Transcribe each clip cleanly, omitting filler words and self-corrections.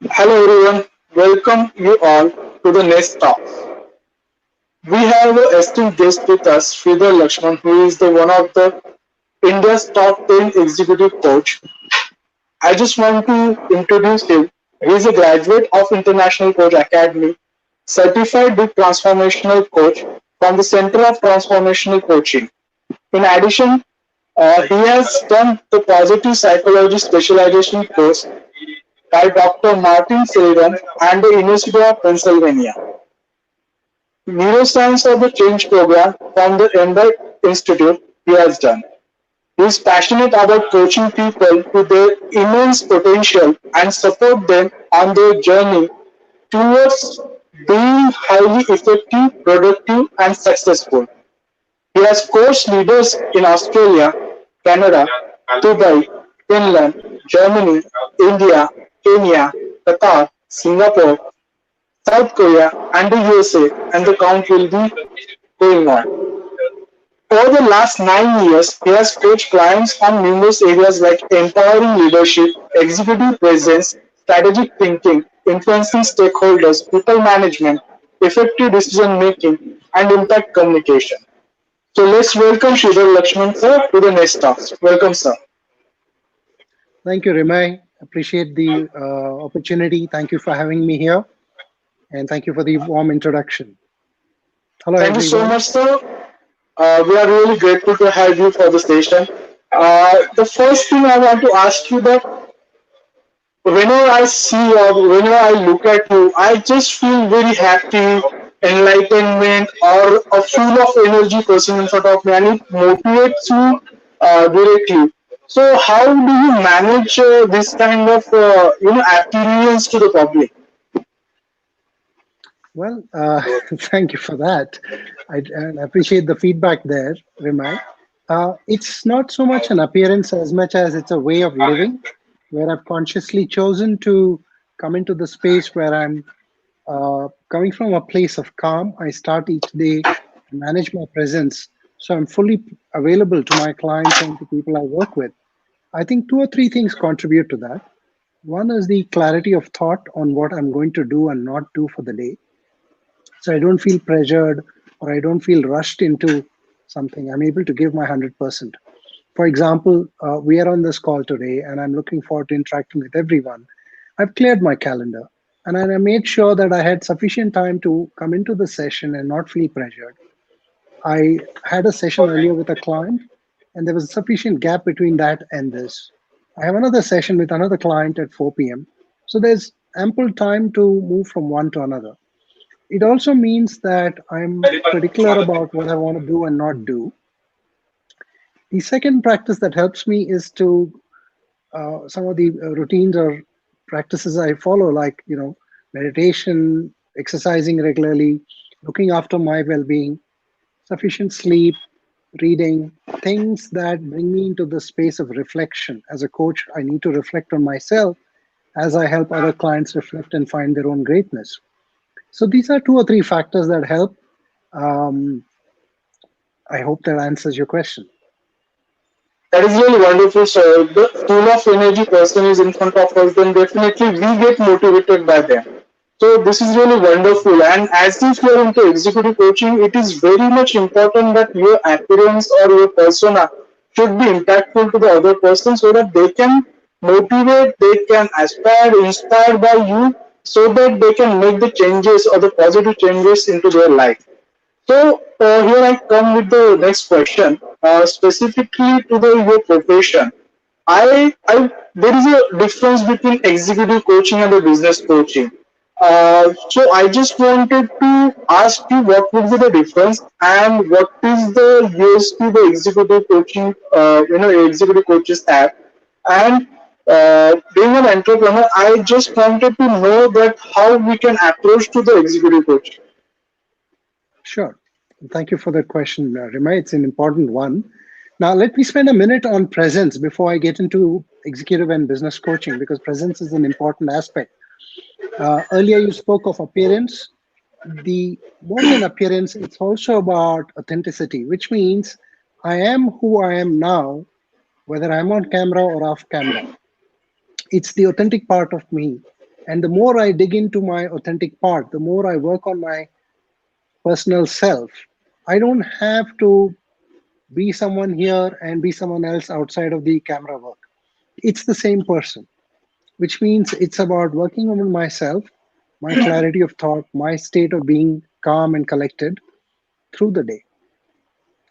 Hello everyone, welcome you all to the next talk. We have a esteemed guest with us, Sridhar Laxman, who is the one of the India's top 10 executive coach. I just want to introduce him. He is a graduate of International Coach Academy, certified deep transformational coach from the Center of Transformational Coaching. In addition, he has done the positive psychology specialization course by Dr. Martin Sullivan and the University of Pennsylvania. Neuroscience of the Change program from the Embed Institute he has done. He is passionate about coaching people to their immense potential and support them on their journey towards being highly effective, productive, and successful. He has coached leaders in Australia, Canada, Dubai, Finland, Germany, India, Kenya, Qatar, Singapore, South Korea, and the USA, and the count will be going on. Over the last 9 years, he has coached clients on numerous areas like empowering leadership, executive presence, strategic thinking, influencing stakeholders, people management, effective decision making, and impact communication. So let's welcome Sridhar Lakshman sir to the next task. Welcome, sir. Thank you, RIMAY. Appreciate the opportunity. Thank you for having me here. And thank you for the warm introduction. Hello, Thank you so everyone. much, sir. We are really grateful to have you for the station. The first thing I want to ask you that whenever I see or whenever I look at you, I just feel very happy, enlightenment, or a full of energy person in front of me, and it motivates you directly. So, how do you manage this kind of appearance to the public? Well, thank you for that. And I appreciate the feedback there, RIMAY. It's not so much an appearance as much as it's a way of living where I've consciously chosen to come into the space where I'm coming from a place of calm. I start each day to manage my presence. So I'm fully available to my clients and to people I work with. I think two or three things contribute to that. One is the clarity of thought on what I'm going to do and not do for the day. So I don't feel pressured or I don't feel rushed into something. I'm able to give my 100%. For example, we are on this call today and I'm looking forward to interacting with everyone. I've cleared my calendar and I made sure that I had sufficient time to come into the session and not feel pressured. I had a session earlier with a client, and there was sufficient gap between that and this. I have another session with another client at 4 p.m. So there's ample time to move from one to another. It also means that I'm particular about what I want to do and not do. The second practice that helps me is to some of the routines or practices I follow, like meditation, exercising regularly, looking after my well-being, sufficient sleep, reading, things that bring me into the space of reflection. As a coach, I need to reflect on myself as I help other clients reflect and find their own greatness. So these are two or three factors that help. Um, I hope that answers your question. That is really wonderful, sir. The full of energy person is in front of us, then definitely we get motivated by them. So this is really wonderful. And as if you are into executive coaching, it is very much important that your appearance or your persona should be impactful to the other person so that they can motivate, they can aspire, inspired by you, so that they can make the changes or the positive changes into their life. So here I come with the next question, specifically to the your profession. There is a difference between executive coaching and the business coaching. So I just wanted to ask you what would be the difference and what is the USP the executive coaching, executive coaches have. And being an entrepreneur, I just wanted to know that how we can approach to the executive coaching. Sure. Thank you for that question, Rima. It's an important one. Now, let me spend a minute on presence before I get into executive and business coaching, because presence is an important aspect. Earlier, you spoke of appearance. The more than appearance, it's also about authenticity, which means I am who I am now, whether I'm on camera or off camera. It's the authentic part of me. And the more I dig into my authentic part, the more I work on my personal self. I don't have to be someone here and be someone else outside of the camera work. It's the same person, which means it's about working on myself, my clarity of thought, my state of being calm and collected through the day.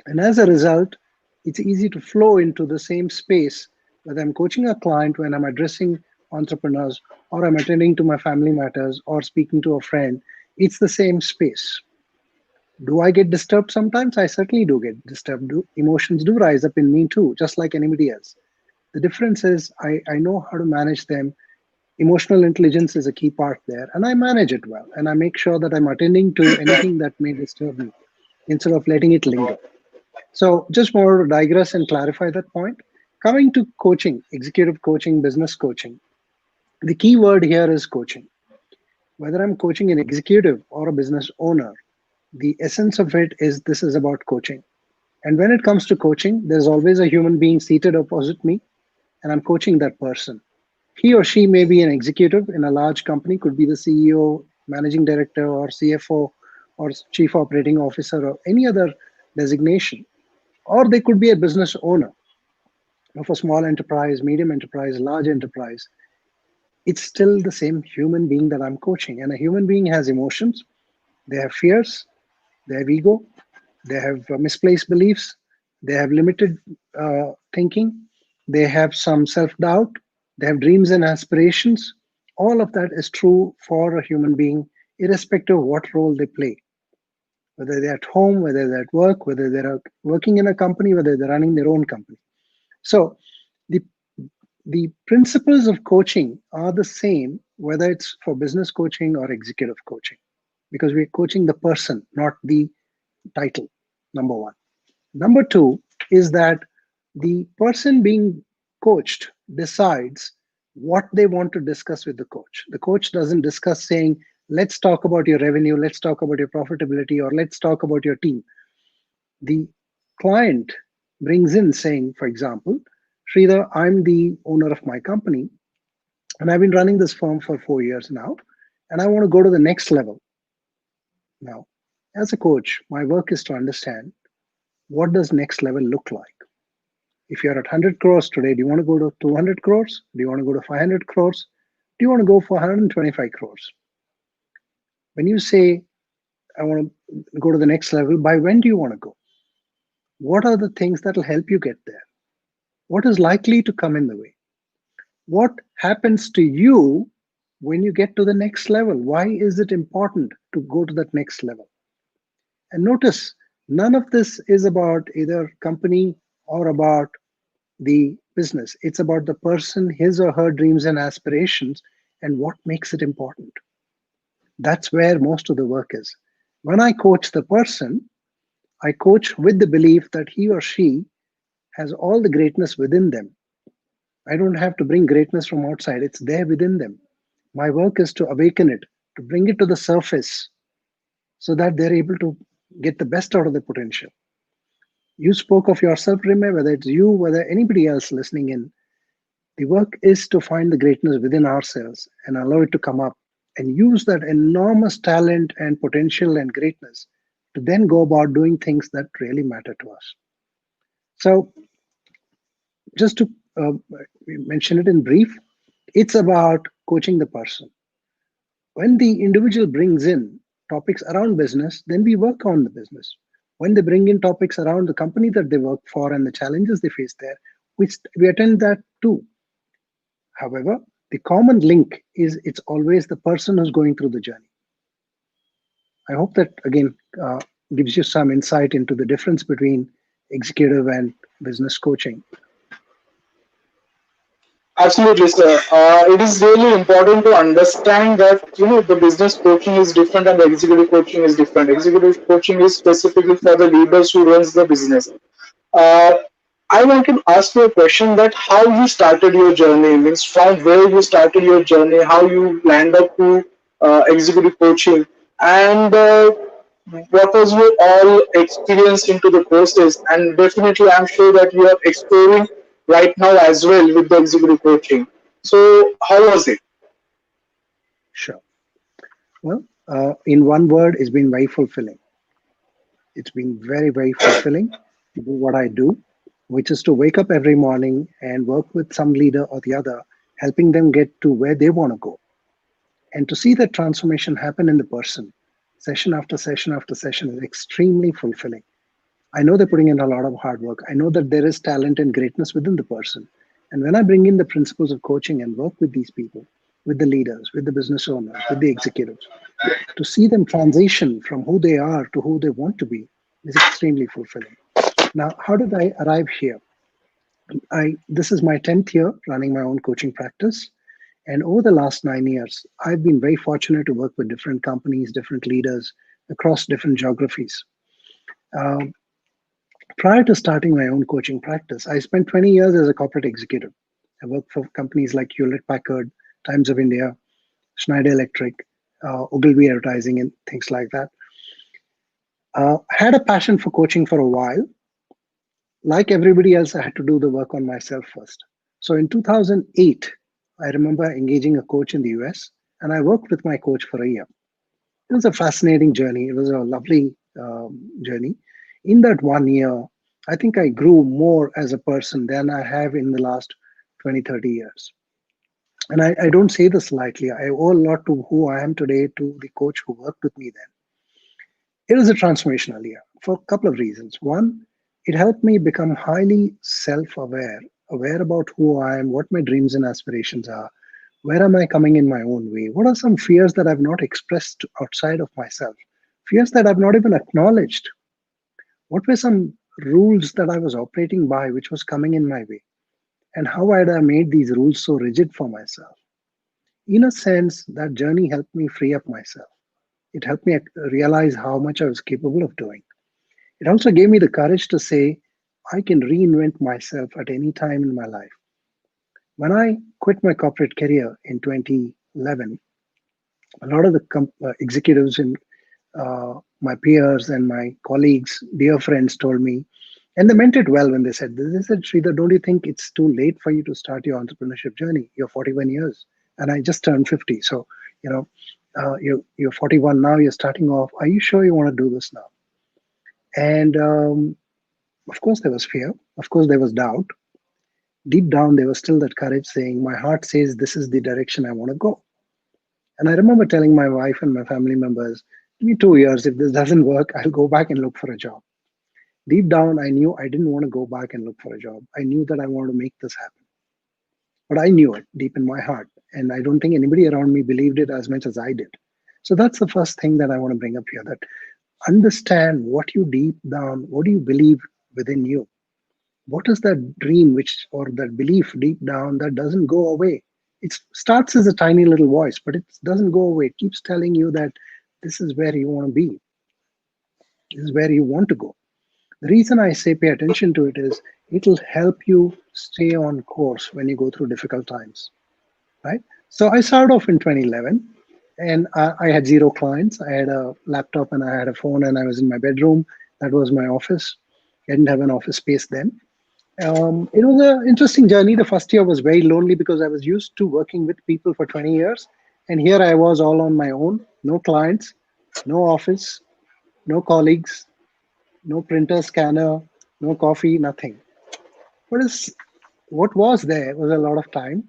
And as a result, it's easy to flow into the same space whether I'm coaching a client, when I'm addressing entrepreneurs, or I'm attending to my family matters, or speaking to a friend. It's the same space. Do I get disturbed sometimes? I certainly do get disturbed. Emotions do rise up in me too, just like anybody else. The difference is I know how to manage them. Emotional intelligence is a key part there, and I manage it well. And I make sure that I'm attending to anything that may disturb me instead of letting it linger. So, just more to digress and clarify that point. Coming to coaching, executive coaching, business coaching, the key word here is coaching. Whether I'm coaching an executive or a business owner, the essence of it is this is about coaching. And when it comes to coaching, there's always a human being seated opposite me, and I'm coaching that person. He or she may be an executive in a large company, could be the CEO, managing director, or CFO, or chief operating officer, or any other designation. Or they could be a business owner of a small enterprise, medium enterprise, large enterprise. It's still the same human being that I'm coaching. And a human being has emotions, they have fears, they have ego, they have misplaced beliefs, they have limited thinking, they have some self doubt, they have dreams and aspirations. All of that is true for a human being, irrespective of what role they play, whether they're at home, whether they're at work, whether they're working in a company, whether they're running their own company. So the the principles of coaching are the same whether it's for business coaching or executive coaching, because we're coaching the person, not the title. Number one. Number two is that the person being coached decides what they want to discuss with the coach. The coach doesn't discuss saying, let's talk about your revenue, let's talk about your profitability, or let's talk about your team. The client brings in saying, for example, Sridhar, I'm the owner of my company, and I've been running this firm for 4 years now, and I want to go to the next level. Now, as a coach, my work is to understand, what does next level look like? If you're at 100 crores today, do you want to go to 200 crores? Do you want to go to 500 crores? Do you want to go for 125 crores? When you say, I want to go to the next level, by when do you want to go? What are the things that will help you get there? What is likely to come in the way? What happens to you when you get to the next level? Why is it important to go to that next level? And notice, none of this is about either company or about the business. It's about the person, his or her dreams and aspirations, and what makes it important. That's where most of the work is. When I coach the person, I coach with the belief that he or she has all the greatness within them. I don't have to bring greatness from outside, it's there within them. My work is to awaken it, to bring it to the surface so that they're able to get the best out of the potential. You spoke of yourself, Rime, whether it's you, whether anybody else listening in. The work is to find the greatness within ourselves and allow it to come up and use that enormous talent and potential and greatness to then go about doing things that really matter to us. So, just to mention it in brief, it's about coaching the person. When the individual brings in topics around business, then we work on the business. When they bring in topics around the company that they work for and the challenges they face there, we attend that too. However, the common link is it's always the person who's going through the journey. I hope that again gives you some insight into the difference between executive and business coaching. Absolutely, sir. It is really important to understand that the business coaching is different and the executive coaching is different. Executive coaching is specifically for the leaders who runs the business. Uh, I want to ask you a question that how you started your journey, means from where you started your journey, how you land up to executive coaching, and what was your all experience into the process. And definitely, I'm sure that you are exploring right now as well with the executive coaching. So, how was it? Sure. Well, in one word, it's been very fulfilling. It's been very, very fulfilling to do what I do, which is to wake up every morning and work with some leader or the other, helping them get to where they want to go. And to see that transformation happen in the person, session after session after session, is extremely fulfilling. I know they're putting in a lot of hard work. I know that there is talent and greatness within the person. And when I bring in the principles of coaching and work with these people, with the leaders, with the business owners, with the executives, to see them transition from who they are to who they want to be is extremely fulfilling. Now, how did I arrive here? I This is my 10th year running my own coaching practice. And over the last 9 years, I've been very fortunate to work with different companies, different leaders across different geographies. Um, Prior to starting my own coaching practice, I spent 20 years as a corporate executive. I worked for companies like Hewlett Packard, Times of India, Schneider Electric, Ogilvy Advertising, and things like that. Had a passion for coaching for a while. Like everybody else, I had to do the work on myself first. So in 2008, I remember engaging a coach in the US, and I worked with my coach for a year. It was a fascinating journey. It was a lovely journey. In that 1 year, I think I grew more as a person than I have in the last 20, 30 years. And I don't say this lightly. I owe a lot to who I am today to the coach who worked with me then. It was a transformational year for a couple of reasons. One, it helped me become highly self aware, aware about who I am, what my dreams and aspirations are, where am I coming in my own way, what are some fears that I've not expressed outside of myself, fears that I've not even acknowledged, what were some rules that I was operating by which was coming in my way, and how had I made these rules so rigid for myself. In a sense, that journey helped me free up myself. It helped me realize how much I was capable of doing. It also gave me the courage to say, I can reinvent myself at any time in my life. When I quit my corporate career in 2011, a lot of the executives and my peers and my colleagues, dear friends, told me, and they meant it well when they said this. They said, Sridhar, don't you think it's too late for you to start your entrepreneurship journey? You're 41 years, and I just turned 50. So, you know, you're 41 now, you're starting off. Are you sure you want to do this now? And of course, there was fear. Of course, there was doubt. Deep down, there was still that courage saying, my heart says this is the direction I want to go. And I remember telling my wife and my family members, give me 2 years. If this doesn't work, I'll go back and look for a job. Deep down, I knew I didn't want to go back and look for a job. I knew that I wanted to make this happen. But I knew it deep in my heart. And I don't think anybody around me believed it as much as I did. So that's the first thing that I want to bring up here, that understand what you deep down, what do you believe within you? What is that dream which or that belief deep down that doesn't go away? It starts as a tiny little voice, but it doesn't go away. It keeps telling you that this is where you want to be, this is where you want to go. The reason I say pay attention to it is it'll help you stay on course when you go through difficult times, right? So I started off in 2011, and I had zero clients. I had a laptop and I had a phone, and I was in my bedroom. That was my office. I didn't have an office space then. It was an interesting journey. The first year was very lonely because I was used to working with people for 20 years. And here I was all on my own, no clients, no office, no colleagues, no printer, scanner, no coffee, nothing. What is what was there was a lot of time,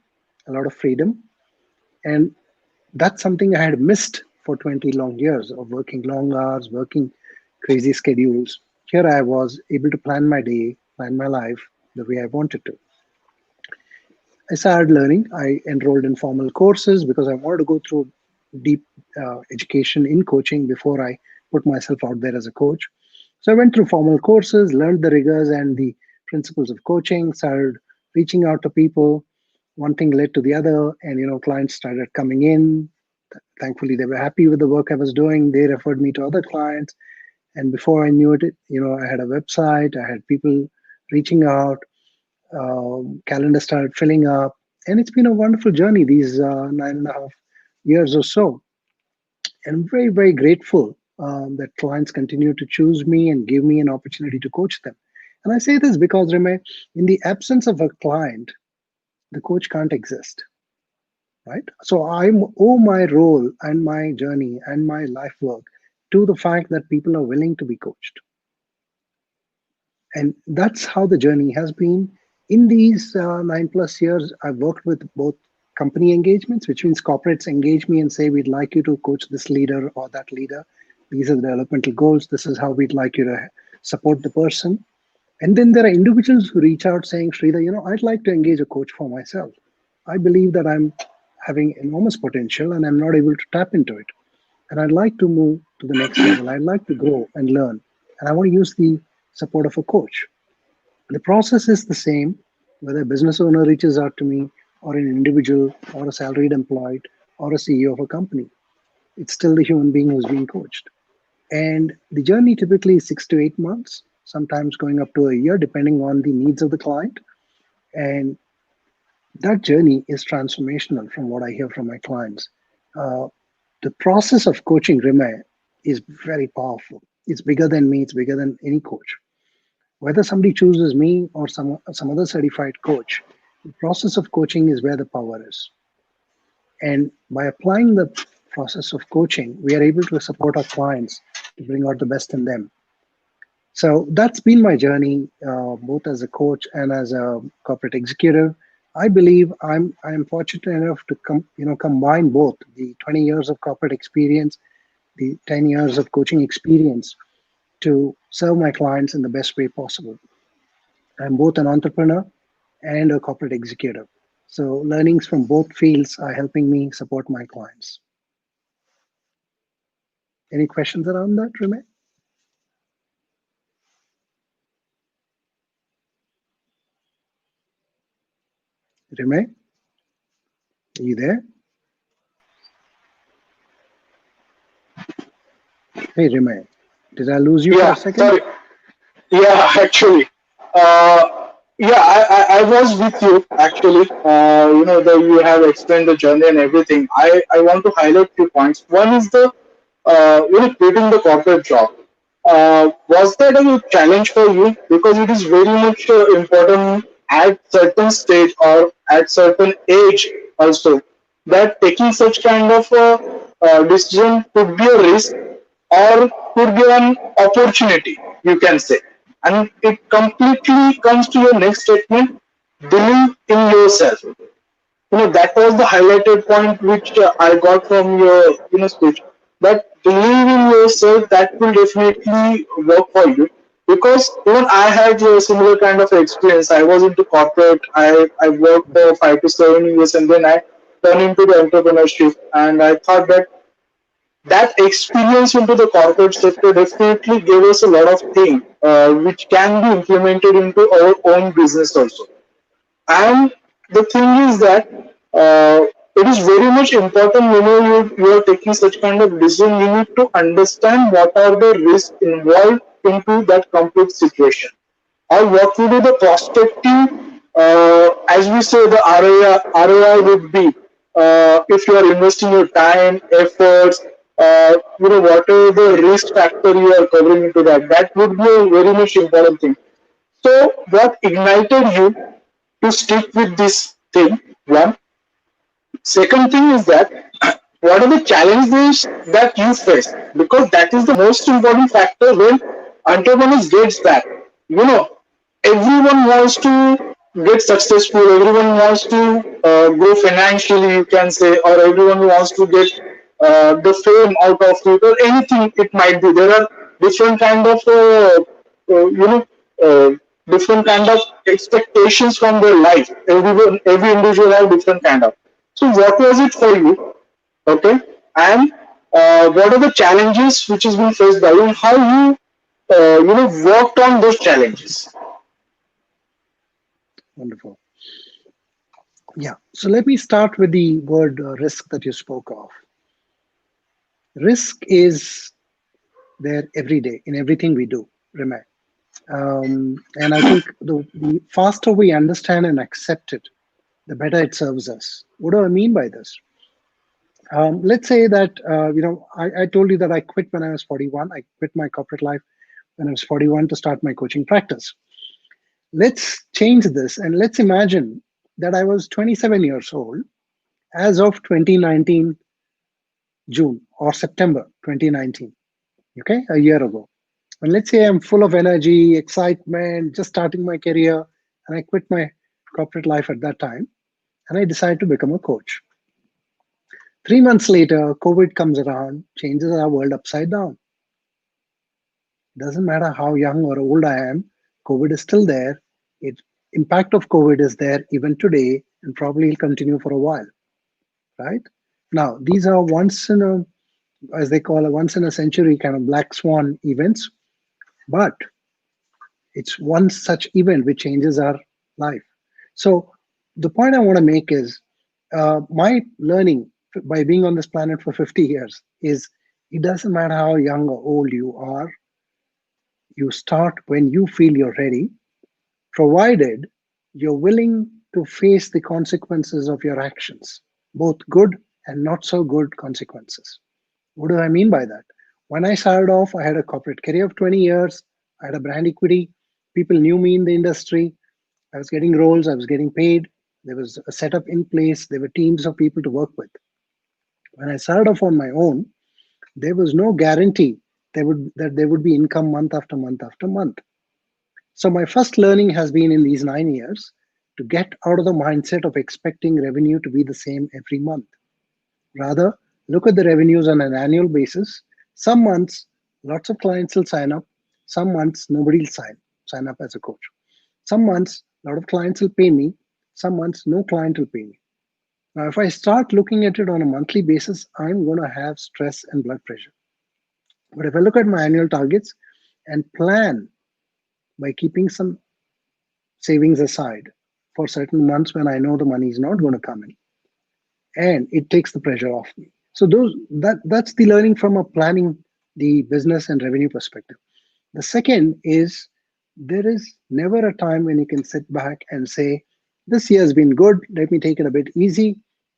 a lot of freedom, and that's something I had missed for 20 long years of working long hours, working crazy schedules. Here I was able to plan my day, plan my life the way I wanted to. I started learning. I enrolled in formal courses because I wanted to go through deep education in coaching before I put myself out there as a coach. So I went through formal courses, learned the rigors and the principles of coaching, started reaching out to people. One thing led to the other, and clients started coming in. Thankfully, they were happy with the work I was doing. They referred me to other clients, and before I knew it, I had a website. I had people reaching out, calendar started filling up, and it's been a wonderful journey these 9.5 years or so. And I'm very, very grateful that clients continue to choose me and give me an opportunity to coach them. And I say this because, Rime, in the absence of a client, the coach can't exist, right? So I owe my role and my journey and my life work to the fact that people are willing to be coached. And that's how the journey has been. In these 9+ years, I've worked with both company engagements, which means corporates engage me and say, we'd like you to coach this leader or that leader. These are the developmental goals. This is how we'd like you to support the person. And then there are individuals who reach out saying, Sridhar, I'd like to engage a coach for myself. I believe that I'm having enormous potential and I'm not able to tap into it. And I'd like to move to the next level. I'd like to grow and learn. And I want to use the support of a coach. The process is the same, whether a business owner reaches out to me, or an individual, or a salaried employee, or a CEO of a company. It's still the human being who's being coached. And the journey typically is 6 to 8 months, sometimes going up to a year, depending on the needs of the client. And that journey is transformational from what I hear from my clients. Uh, the process of coaching RIMAY is very powerful. It's bigger than me, it's bigger than any coach. Whether somebody chooses me or some other certified coach, the process of coaching is where the power is. And by applying the process of coaching, we are able to support our clients to bring out the best in them. So that's been my journey, both as a coach and as a corporate executive. I believe I'm fortunate enough to combine both the 20 years of corporate experience, the 10 years of coaching experience to serve my clients in the best way possible. I'm both an entrepreneur and a corporate executive. So learnings from both fields are helping me support my clients. Any questions around that, Rime? Rime, are you there? Hey, Rime, did I lose you for a Yeah, second? sorry. Yeah, actually. Yeah, I was with you actually. That you have explained the journey and everything. I want to highlight few points. One is the quitting the corporate job. Was that a challenge for you? Because it is very much important at certain stage or at certain age also that taking such kind of decision could be a risk or could be an opportunity, you can say. And it completely comes to your next statement, believe in yourself. That was the highlighted point which I got from your speech. That believe in yourself, that will definitely work for you. Because even I had a similar kind of experience. I was into corporate. I worked for 5 to 7 years, and then I turned into the entrepreneurship. And I thought that that experience into the corporate sector definitely gave us a lot of things which can be implemented into our own business also. And the thing is that it is very much important when you are taking such kind of decision. You need to understand what are the risks involved into that complete situation, or what would be the prospective, as we say, the ROI would be if you are investing your time, efforts, whatever the risk factor you are covering into that. That would be a very much important thing. So, what ignited you to stick with this thing? One. Second thing is that what are the challenges that you face? Because that is the most important factor when entrepreneurs gets back. You know, everyone wants to get successful. Everyone wants to grow financially, you can say, or everyone wants to get the fame out of it, or anything it might be. There are different kind of uh, different kind of expectations from their life. Every individual have different kind of. So what was it for you? Okay, and what are the challenges which has been faced by you, and how you worked on those challenges? Wonderful. Yeah. So let me start with the word risk that you spoke of. Risk is there every day in everything we do, Rime. And I think the faster we understand and accept it, the better it serves us. What do I mean by this? Let's say that I told you that I quit when I was 41. I quit my corporate life when I was 41 to start my coaching practice. Let's change this and let's imagine that I was 27 years old As of 2019 June or September 2019, okay, a year ago. And let's say I'm full of energy, excitement, just starting my career, and I quit my corporate life at that time, and I decide to become a coach. 3 months later, COVID comes around, changes our world upside down. Doesn't matter how young or old I am, COVID is still there. It impact of COVID is there even today, and probably will continue for a while, right? Now, these are once in a, as they call a once in a century kind of black swan events, but it's one such event which changes our life. So the point I want to make is my learning by being on this planet for 50 years is it doesn't matter how young or old you are, you start when you feel you're ready, provided you're willing to face the consequences of your actions, both good and not so good consequences. What do I mean by that? When I started off, I had a corporate career of 20 years. I had a brand equity. People knew me in the industry. I was getting roles. I was getting paid. There was a setup in place. There were teams of people to work with. When I started off on my own, there was no guarantee that there would be income month after month after month. So my first learning has been in these 9 years to get out of the mindset of expecting revenue to be the same every month. Rather, look at the revenues on an annual basis. Some months, lots of clients will sign up. Some months, nobody will sign up as a coach. Some months, a lot of clients will pay me. Some months, no client will pay me. Now, if I start looking at it on a monthly basis, I'm going to have stress and blood pressure. But if I look at my annual targets and plan by keeping some savings aside for certain months when I know the money is not going to come in, and it takes the pressure off me. So that's the learning from a planning the business and revenue perspective. The second is there is never a time when you can sit back and say, this year has been good, let me take it a bit easy.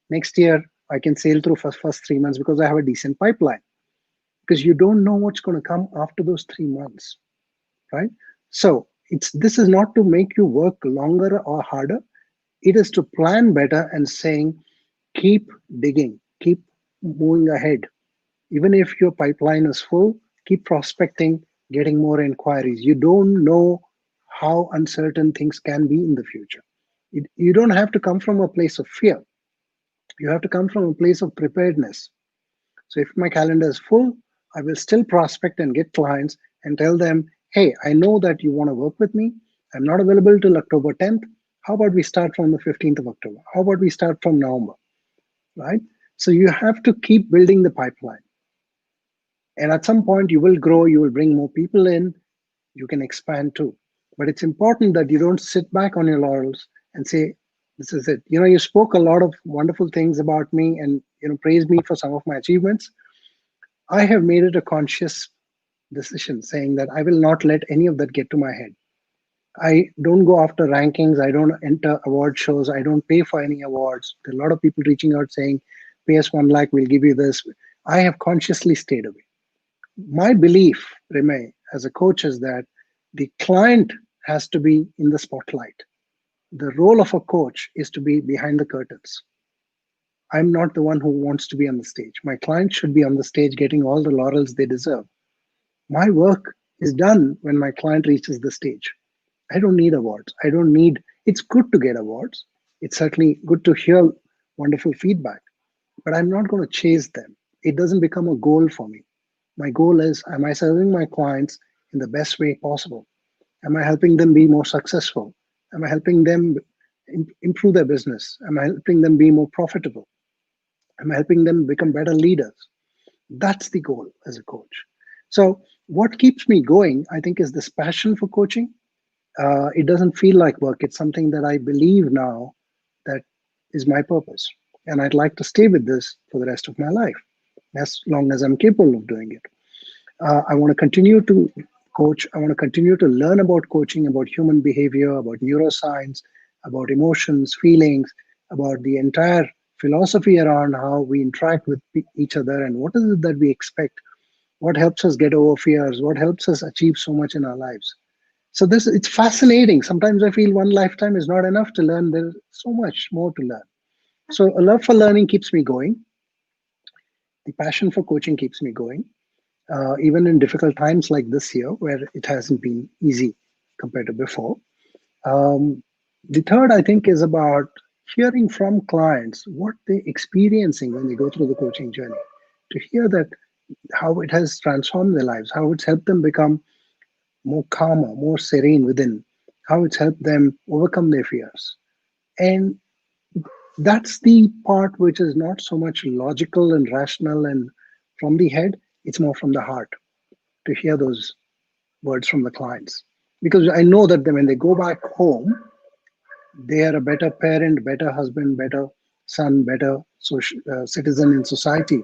Next year I can sail through first 3 months because I have a decent pipeline. Because you don't know what's going to come after those 3 months, right? So it's this is not to make you work longer or harder. It is to plan better and saying, keep digging, keep moving ahead. Even if your pipeline is full, keep prospecting, getting more inquiries. You don't know how uncertain things can be in the future. You don't have to come from a place of fear. You have to come from a place of preparedness. So if my calendar is full, I will still prospect and get clients and tell them, hey, I know that you want to work with me. I'm not available till October 10th. How about we start from the 15th of October? How about we start from November? Right? So you have to keep building the pipeline. And at some point, you will grow, you will bring more people in, you can expand too. But it's important that you don't sit back on your laurels and say, this is it. You spoke a lot of wonderful things about me and praised me for some of my achievements. I have made it a conscious decision saying that I will not let any of that get to my head. I don't go after rankings. I don't enter award shows. I don't pay for any awards. There are a lot of people reaching out saying, pay us 1 lakh, we'll give you this. I have consciously stayed away. My belief, Rimay, as a coach is that the client has to be in the spotlight. The role of a coach is to be behind the curtains. I'm not the one who wants to be on the stage. My client should be on the stage getting all the laurels they deserve. My work is done when my client reaches the stage. I don't need awards. I don't need, it's good to get awards. It's certainly good to hear wonderful feedback, but I'm not going to chase them. It doesn't become a goal for me. My goal is, am I serving my clients in the best way possible? Am I helping them be more successful? Am I helping them improve their business? Am I helping them be more profitable? Am I helping them become better leaders? That's the goal as a coach. So, what keeps me going, I think, is this passion for coaching. It doesn't feel like work. It's something that I believe now that is my purpose. And I'd like to stay with this for the rest of my life, as long as I'm capable of doing it. I want to continue to coach. I want to continue to learn about coaching, about human behavior, about neuroscience, about emotions, feelings, about the entire philosophy around how we interact with each other and what is it that we expect, what helps us get over fears, what helps us achieve so much in our lives. So this it's fascinating. Sometimes I feel one lifetime is not enough to learn. There's so much more to learn. So a love for learning keeps me going. The passion for coaching keeps me going, even in difficult times like this year, where it hasn't been easy compared to before. Um, the third, I think, is about hearing from clients what they're experiencing when they go through the coaching journey. To hear that how it has transformed their lives, how it's helped them become more calmer, more serene within, how it's helped them overcome their fears. And that's the part which is not so much logical and rational and from the head, it's more from the heart to hear those words from the clients. Because I know that when they go back home, they are a better parent, better husband, better son, better citizen in society,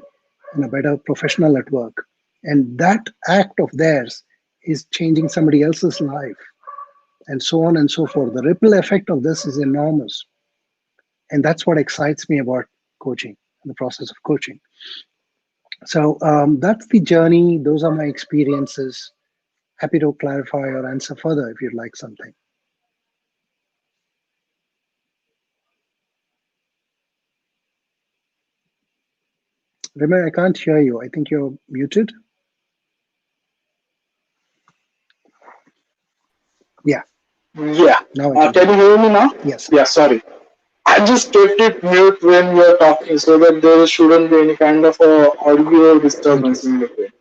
and a better professional at work. And that act of theirs is changing somebody else's life, and so on and so forth. The ripple effect of this is enormous. And that's what excites me about coaching, the process of coaching. So that's the journey. Those are my experiences. Happy to clarify or answer further if you'd like something. Remember, I can't hear you. I think you're muted. Yeah, Yeah. now I can Can hear you you. hear me now? Yes. Yeah, sorry. I just kept it mute when we are talking so that there shouldn't be any kind of audio Thank you. disturbance in between.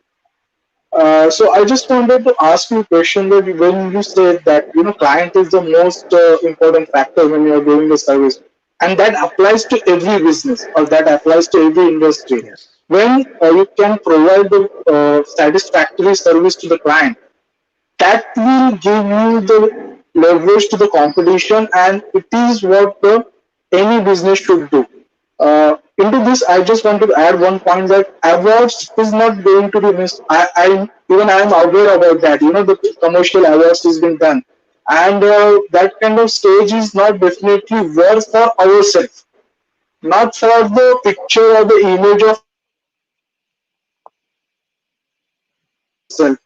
So I just wanted to ask you a question that when you said that client is the most important factor when you are doing the service, and that applies to every business or that applies to every industry. Yes. When you can provide the satisfactory service to the client, that will give you the leverage to the competition, and it is what the any business should do. Into this, I just want to add one point that awards is not going to be missed. I am aware about that. The commercial awards is being done, and that kind of stage is not definitely worth for ourselves, not for the picture or the image of ourselves.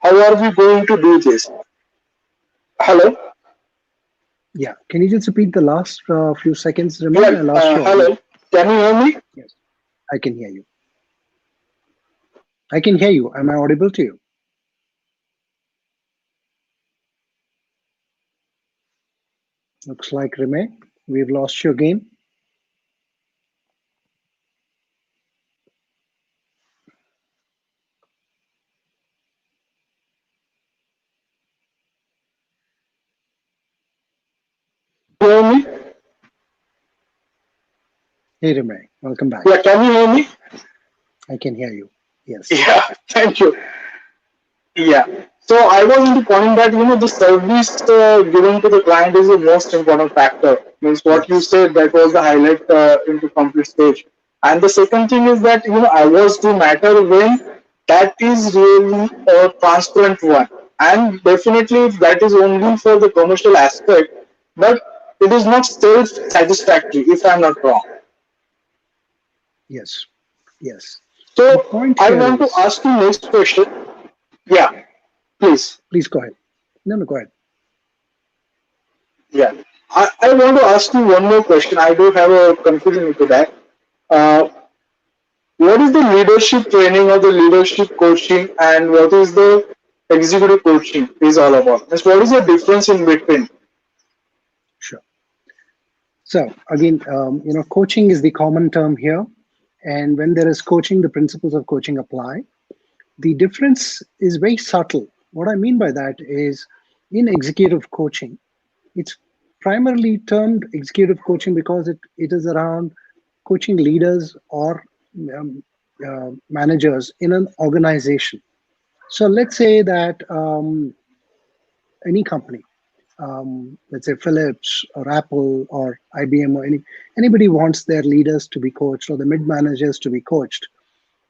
How are we going to do this? Hello. Yeah. Can you just repeat the last few seconds, Remy? Yeah. I lost your audio. Hello. Can you hear me? Yes. I can hear you. I can hear you. Am I audible to you? Looks like Remy, we've lost you again. Hear me? Hey, Remy, welcome back. Yeah. Can you hear me? I can hear you. Yes. Yeah. Thank you. Yeah. So I was in the point that the service given to the client is the most important factor. Means what you Yes. said, that was the highlight into complete stage. And the second thing is that hours do matter when that is really a transparent one. And definitely if that is only for the commercial aspect, but it is not self satisfactory if I'm not wrong. Yes. Yes. The So point I here want to is, ask you next question. Yeah, please. please go ahead. No, no, go ahead. Yeah. I want to ask you one more question. I do have a confusion into that. Uh, what is the leadership training or the leadership coaching, and what is the executive coaching is all about? Means what is the difference in between? Sure. So again, coaching is the common term here. And when there is coaching, the principles of coaching apply. The difference is very subtle. What I mean by that is in executive coaching, it's primarily termed executive coaching because it is around coaching leaders or um, managers in an organization. So let's say that any company, let's say Philips or Apple or IBM or anybody wants their leaders to be coached or the mid managers to be coached.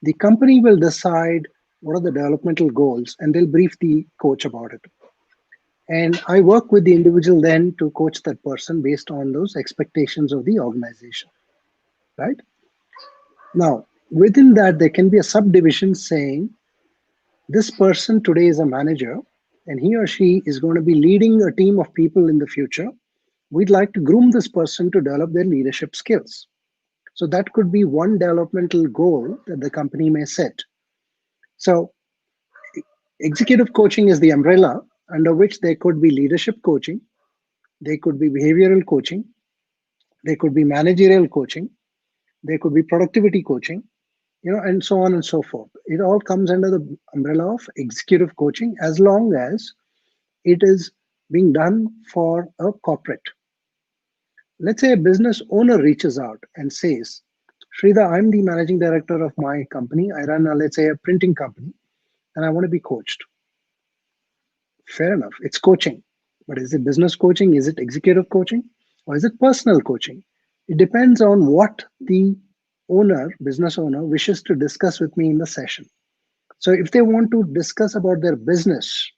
The company will decide what are the developmental goals and they'll brief the coach about it. And I work with the individual then to coach that person based on those expectations of the organization, right? Now, within that, there can be a subdivision saying this person today is a manager and he or she is going to be leading a team of people in the future. We'd like to groom this person to develop their leadership skills. So that could be one developmental goal that the company may set. So executive coaching is the umbrella under which there could be leadership coaching, there could be behavioral coaching, there could be managerial coaching, there could be productivity coaching, and so on and so forth. It all comes under the umbrella of executive coaching as long as it is being done for a corporate. Let's say a business owner reaches out and says, Sridhar, I'm the managing director of my company. I run, let's say, a printing company, and I want to be coached. Fair enough. It's coaching. But is it business coaching? Is it executive coaching? Or is it personal coaching? It depends on what the business owner, wishes to discuss with me in the session. So if they want to discuss about their business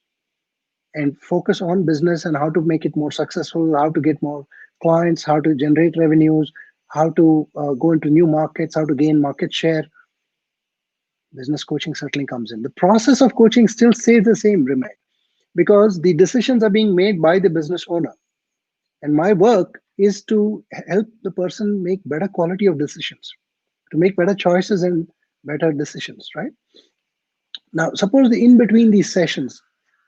and focus on business and how to make it more successful, how to get more clients, how to generate revenues, how to go into new markets, how to gain market share, business coaching certainly comes in. The process of coaching still stays the same, Rimay, because the decisions are being made by the business owner. And my work is to help the person make better quality of decisions, to make better choices and better decisions, right? Now, suppose in between these sessions,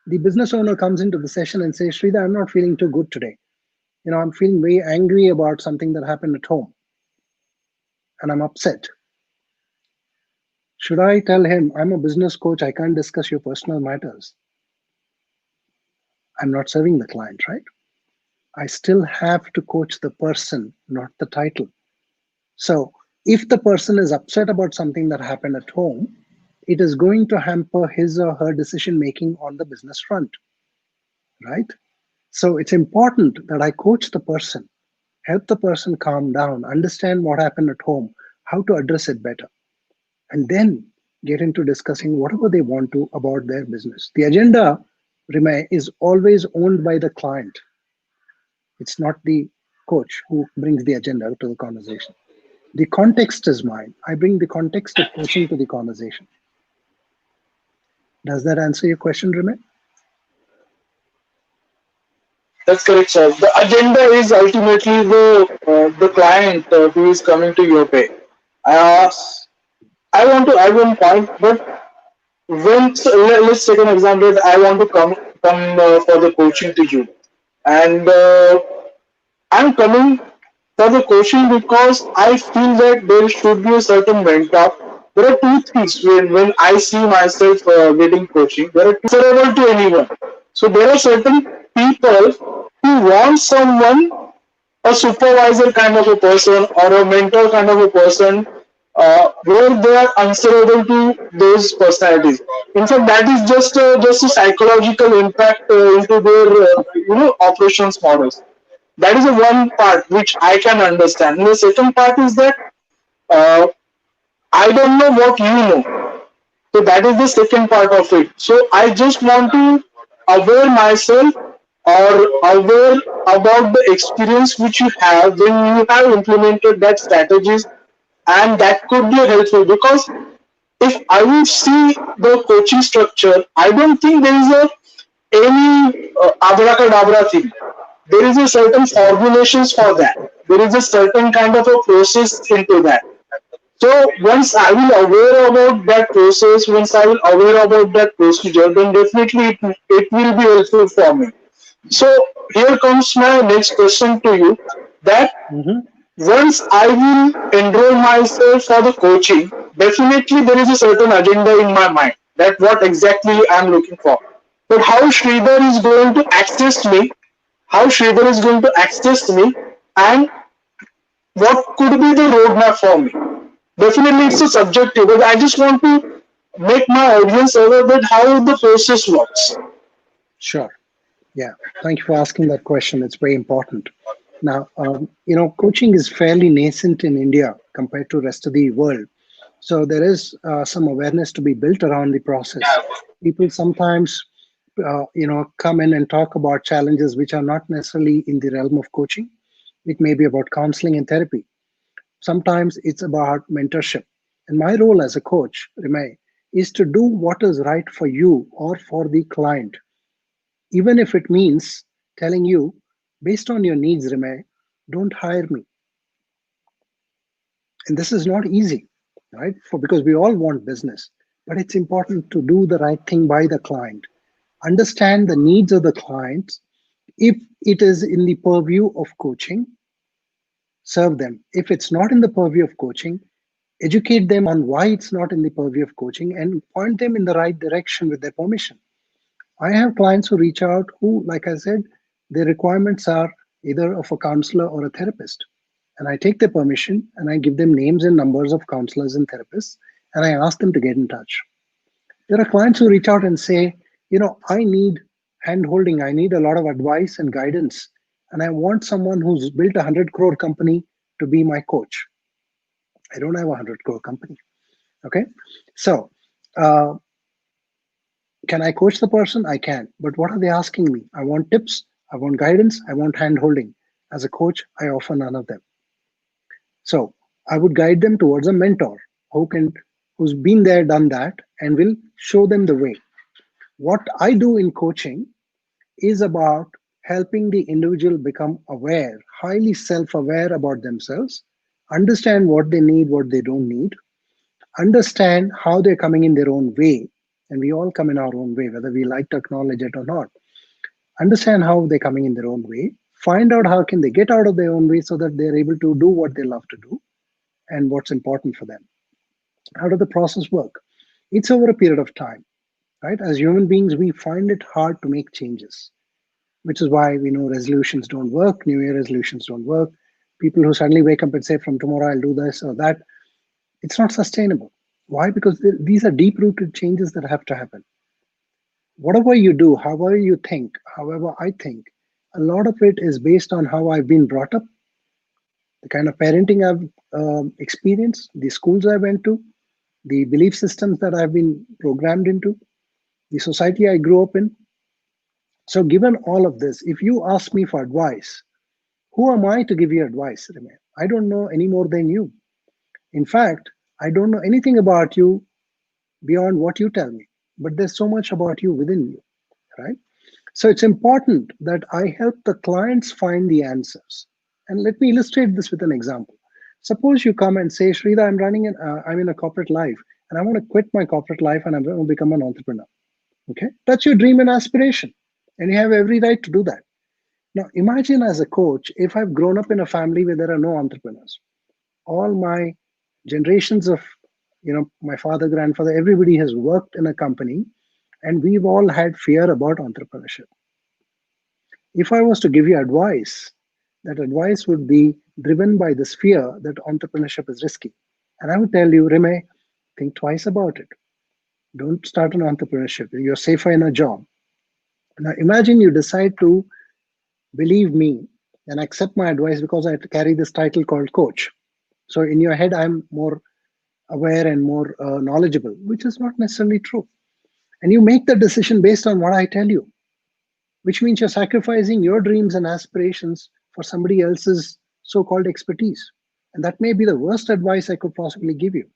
the business owner comes into the session and says, Sridhar, I'm not feeling too good today. I'm feeling very angry about something that happened at home and I'm upset. Should I tell him, I'm a business coach, I can't discuss your personal matters? I'm not serving the client, right? I still have to coach the person, not the title. So if the person is upset about something that happened at home, it is going to hamper his or her decision making on the business front, right? So it's important that I coach the person, help the person calm down, understand what happened at home, how to address it better, and then get into discussing whatever they want to about their business. The agenda, Rimay, is always owned by the client. It's not the coach who brings the agenda to the conversation. The context is mine. I bring the context of coaching to the conversation. Does that answer your question, Rimay? That's correct, sir. The agenda is ultimately the client who is coming to your pay. Uh, Yes. I want to add one point, but let's take an example. I want to come for the coaching to you, and I'm coming for the coaching because I feel that there should be a certain mentor. There are two things when I see myself getting coaching. There are transferable to anyone. So there are certain people who want someone, a supervisor kind of a person or a mentor kind of a person, where they are answerable to those personalities. In fact, that is just a psychological impact into their operations models. That is the one part which I can understand. And the second part is that uh, I don't know what you know. So that is the second part of it. So I just want to aware myself or aware about the experience which you have when you have implemented that strategies, and that could be helpful because if I will see the coaching structure, I don't think there is a any abracadabra thing. There is a certain formulations for that. There is a certain kind of a process into that. So once I will aware about that process, once I will aware about that procedure, then definitely it will be helpful for me. So here comes my next question to you that Mm-hmm. once I will enroll myself for the coaching, definitely there is a certain agenda in my mind that what exactly I'm looking for. But how Sridhar is going to access me, how Sridhar is going to access me, and what could be the roadmap for me. Definitely it's a subjective, but I just want to make my audience aware that how the process works. Sure. Yeah. Thank you for asking that question. It's very important. Now, coaching is fairly nascent in India compared to rest of the world. So there is some awareness to be built around the process. People sometimes, come in and talk about challenges which are not necessarily in the realm of coaching. It may be about counseling and therapy. Sometimes it's about mentorship. And my role as a coach, Rimay, is to do what is right for you or for the client, even if it means telling you based on your needs, Remay, don't hire me. And this is not easy, right? For because we all want business, but it's important to do the right thing by the client. Understand the needs of the clients. If it is in the purview of coaching, serve them. If it's not in the purview of coaching, educate them on why it's not in the purview of coaching and point them in the right direction with their permission. I have clients who reach out who, like I said, their requirements are either of a counselor or a therapist. And I take their permission and I give them names and numbers of counselors and therapists and I ask them to get in touch. There are clients who reach out and say, I need hand holding, I need a lot of advice and guidance, and I want someone who's built a 100 crore company to be my coach. I don't have a 100 crore company. Okay. So, uh, can I coach the person? I can. But what are they asking me? I want tips, I want guidance, I want hand holding. As a coach, I offer none of them. So I would guide them towards a mentor who's been there, done that, and will show them the way. What I do in coaching is about helping the individual become aware, highly self-aware about themselves, understand what they need, what they don't need, understand how they're coming in their own way. And we all come in our own way, whether we like to acknowledge it or not. Understand how they're coming in their own way, find out how can they get out of their own way so that they're able to do what they love to do and what's important for them. How does the process work? It's over a period of time, right? As human beings, we find it hard to make changes, which is why we know resolutions don't work, New Year resolutions don't work. People who suddenly wake up and say, from tomorrow I'll do this or that, it's not sustainable. Why? Because these are deep rooted changes that have to happen. Whatever you do, however you think, however I think, a lot of it is based on how I've been brought up, the kind of parenting I've experienced, the schools I went to, the belief systems that I've been programmed into, the society I grew up in. So, given all of this, if you ask me for advice, who am I to give you advice, Ramay? I don't know any more than you. In fact, I don't know anything about you beyond what you tell me. But there's so much about you within you, right? So it's important that I help the clients find the answers. And let me illustrate this with an example. Suppose you come and say, Sridhar, I'm in a corporate life and I want to quit my corporate life and I'm going to become an entrepreneur. Okay, that's your dream and aspiration, and you have every right to do that. Now, imagine as a coach, if I've grown up in a family where there are no entrepreneurs, all my generations of, my father, grandfather, everybody has worked in a company, and we've all had fear about entrepreneurship. If I was to give you advice, that advice would be driven by this fear that entrepreneurship is risky. And I would tell you, Rime, think twice about it. Don't start an entrepreneurship. You're safer in a job. Now, imagine you decide to believe me and accept my advice because I carry this title called coach. So, in your head, I'm more aware and more knowledgeable, which is not necessarily true. And you make the decision based on what I tell you, which means you're sacrificing your dreams and aspirations for somebody else's so called expertise. And that may be the worst advice I could possibly give you.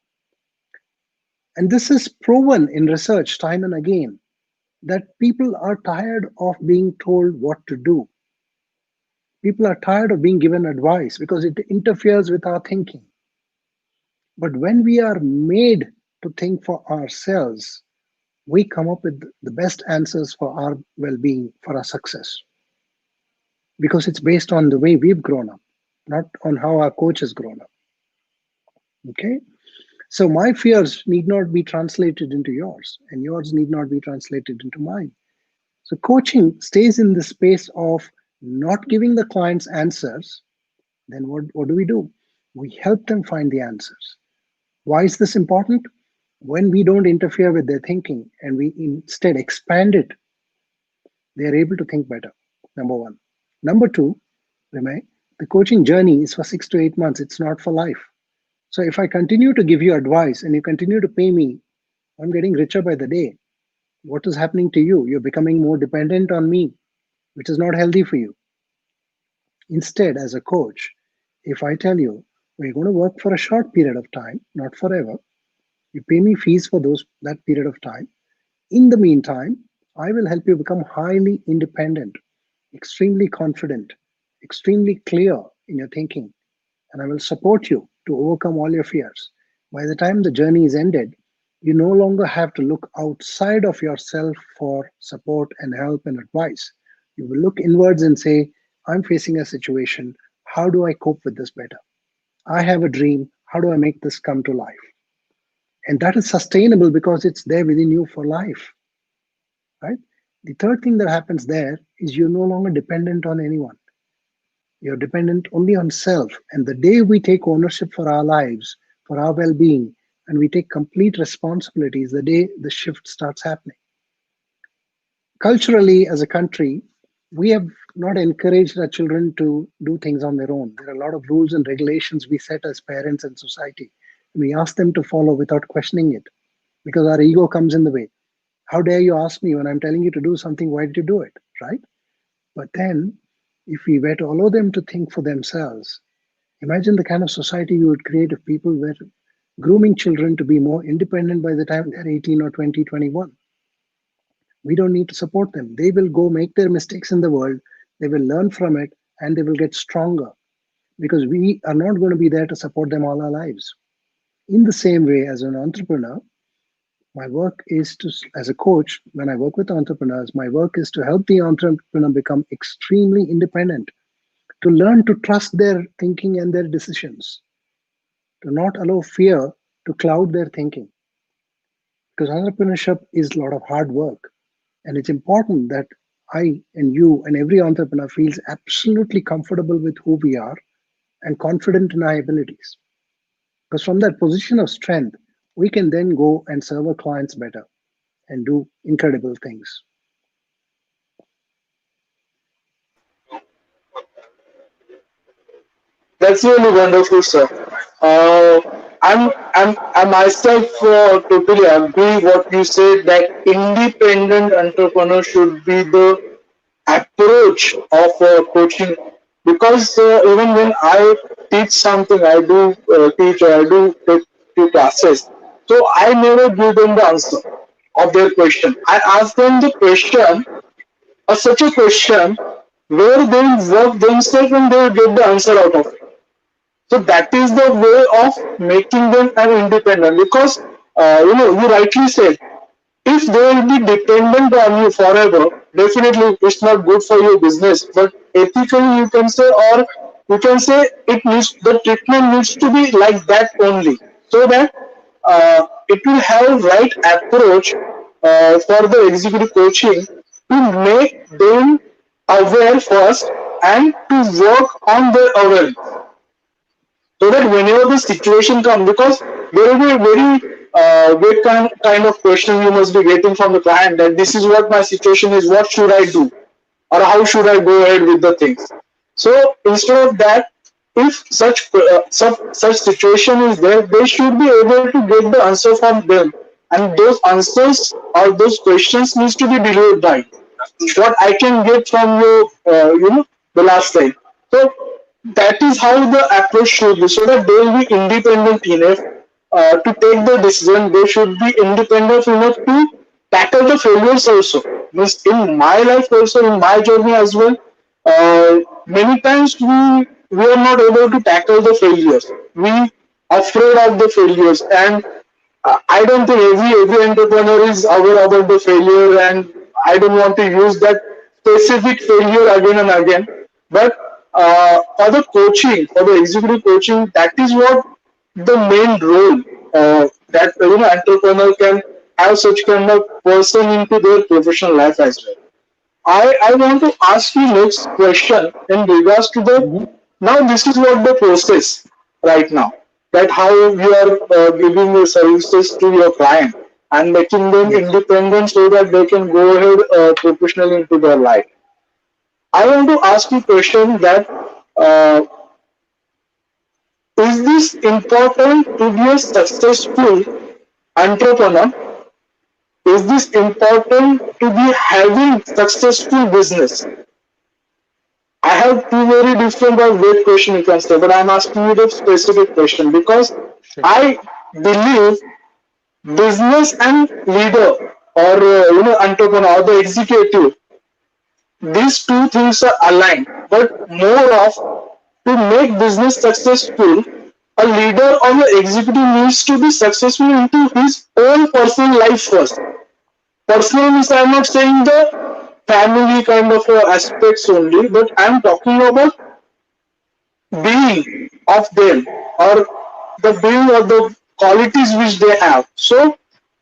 And this is proven in research time and again that people are tired of being told what to do. People are tired of being given advice because it interferes with our thinking. But when we are made to think for ourselves, we come up with the best answers for our well being, for our success, because it's based on the way we've grown up, not on how our coach has grown up. Okay. So my fears need not be translated into yours, and yours need not be translated into mine. So coaching stays in the space of not giving the clients answers. Then what do? We help them find the answers. Why is this important? When we don't interfere with their thinking and we instead expand it, they are able to think better. Number one. Number two, Remay, the coaching journey is for 6 to 8 months. It's not for life. So if I continue to give you advice and you continue to pay me, I'm getting richer by the day. What is happening to you? You're becoming more dependent on me, which is not healthy for you. Instead, as a coach, if I tell you, we're going to work for a short period of time, not forever, you pay me fees for that period of time. In the meantime, I will help you become highly independent, extremely confident, extremely clear in your thinking, and I will support you to overcome all your fears. By the time the journey is ended, you no longer have to look outside of yourself for support and help and advice. You will look inwards and say, I'm facing a situation. How do I cope with this better? I have a dream. How do I make this come to life? And that is sustainable because it's there within you for life, right? The third thing that happens there is you're no longer dependent on anyone. You're dependent only on self. And the day we take ownership for our lives, for our well being, and we take complete responsibility is the day the shift starts happening. Culturally, as a country, we have not encouraged our children to do things on their own. There are a lot of rules and regulations we set as parents and society. We ask them to follow without questioning it because our ego comes in the way. How dare you ask me when I'm telling you to do something? Why did you do it? Right? But then, if we were to allow them to think for themselves, imagine the kind of society we would create if people were grooming children to be more independent by the time they're 18 or 20, 21. We don't need to support them. They will go make their mistakes in the world, they will learn from it, and they will get stronger because we are not going to be there to support them all our lives. In the same way, as an entrepreneur, my work is to, as a coach, when I work with entrepreneurs, my work is to help the entrepreneur become extremely independent, to learn to trust their thinking and their decisions, to not allow fear to cloud their thinking. Because entrepreneurship is a lot of hard work. And it's important that I and you and every entrepreneur feels absolutely comfortable with who we are and confident in our abilities. Because from that position of strength, we can then go and serve our clients better and do incredible things. That's really wonderful, sir. Uh, I myself totally agree what you said that independent entrepreneur should be the approach of coaching because even when I teach something, I do teach or I do take few classes, so I never give them the answer of their question. I ask them the question or such a question where they will work themselves and they will get the answer out of it. So that is the way of making them an independent because you rightly said if they will be dependent on you forever, definitely it's not good for your business. But ethically, you can say, or you can say, it needs the treatment needs to be like that only, so that it will have right approach for the executive coaching to make them aware first and to work on their awareness so that whenever the situation comes, because there will be a very great kind of question you must be getting from the client that this is what my situation is, what should I do? Or how should I go ahead with the things? So instead of that, if such situation is there, they should be able to get the answer from them, and those answers or those questions needs to be delivered by what I can get from your the last time. So that is how the approach should be, so that they will be independent enough to take the decision. They should be independent enough to tackle the failures also. Means in my life also, in my journey as well, many times we are not able to tackle the failures. We afraid of the failures, and I don't think every entrepreneur is aware about the failure, and I don't want to use that specific failure again and again. But for the coaching, for the executive coaching, that is what the main role that entrepreneur can have such kind of person into their professional life as well. I want to ask you next question in regards to the Mhm. now this is what the process right now that how you are giving your services to your client and making them Yes. independent so that they can go ahead professionally into their life. I want to ask you a question that uh, is this important to be a successful entrepreneur? Is this important to be having successful business? I have two very different or great questions you can say, but I'm asking you the specific question because Sure. I believe business and leader or entrepreneur or the executive these two things are aligned, but more of to make business successful, a leader or an executive needs to be successful into his own personal life first. Personal means I'm not saying the family kind of aspects only, but I'm talking about being of them or the being or the qualities which they have. So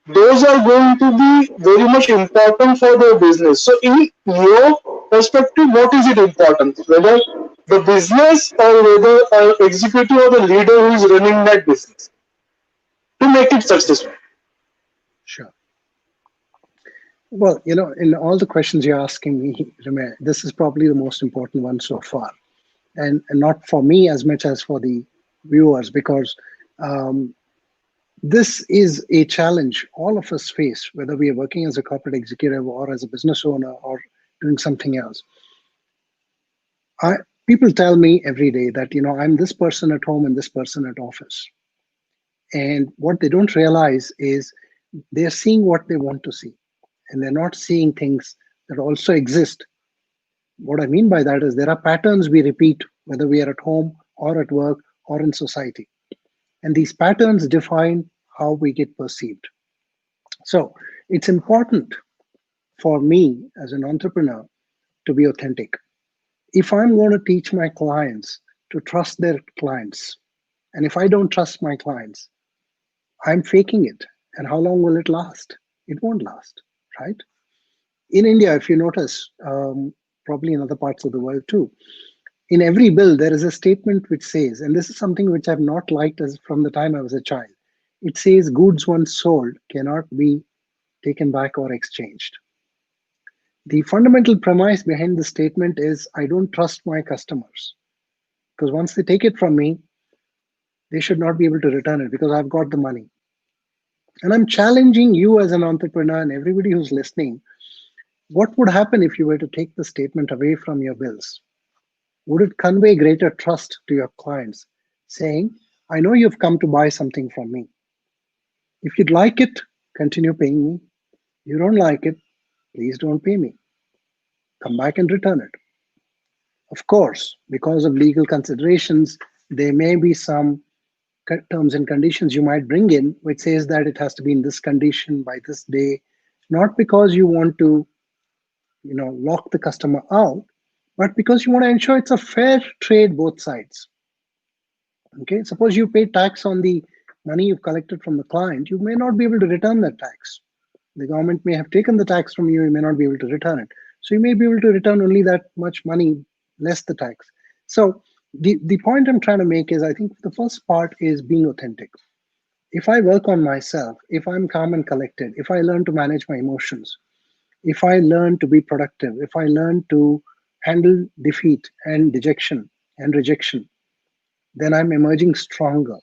those are going to be very much important for their business. So in your perspective, what is it important? Whether the business or whether an executive or the leader who is running that business to make it successful. Sure. Well, in all the questions you're asking me, Ramey, this is probably the most important one so far. And not for me as much as for the viewers, because um, this is a challenge all of us face, whether we are working as a corporate executive or as a business owner or doing something else. I, People tell me every day that, I'm this person at home and this person at office. And what they don't realize is they're seeing what they want to see, and they're not seeing things that also exist. What I mean by that is there are patterns we repeat, whether we are at home or at work or in society. And these patterns define how we get perceived. So it's important for me as an entrepreneur to be authentic. If I'm going to teach my clients to trust their clients, and if I don't trust my clients, I'm faking it. And how long will it last? It won't last, right? In India, if you notice, probably in other parts of the world too, in every bill, there is a statement which says, and this is something which I've not liked as from the time I was a child. It says, goods once sold cannot be taken back or exchanged. The fundamental premise behind the statement is I don't trust my customers, because once they take it from me, they should not be able to return it because I've got the money. And I'm challenging you as an entrepreneur and everybody who's listening. What would happen if you were to take the statement away from your bills? Would it convey greater trust to your clients, saying, I know you've come to buy something from me. If you'd like it, continue paying me. You don't like it, please don't pay me. Come back and return it. Of course, because of legal considerations, there may be some terms and conditions you might bring in, which says that it has to be in this condition by this day, not because you want to, lock the customer out, but because you want to ensure it's a fair trade both sides. Okay, suppose you pay tax on the money you've collected from the client, you may not be able to return that tax. The government may have taken the tax from you, you may not be able to return it. So you may be able to return only that much money, less the tax. So the point I'm trying to make is I think the first part is being authentic. If I work on myself, if I'm calm and collected, if I learn to manage my emotions, if I learn to be productive, if I learn to handle defeat and dejection and rejection, then I'm emerging stronger.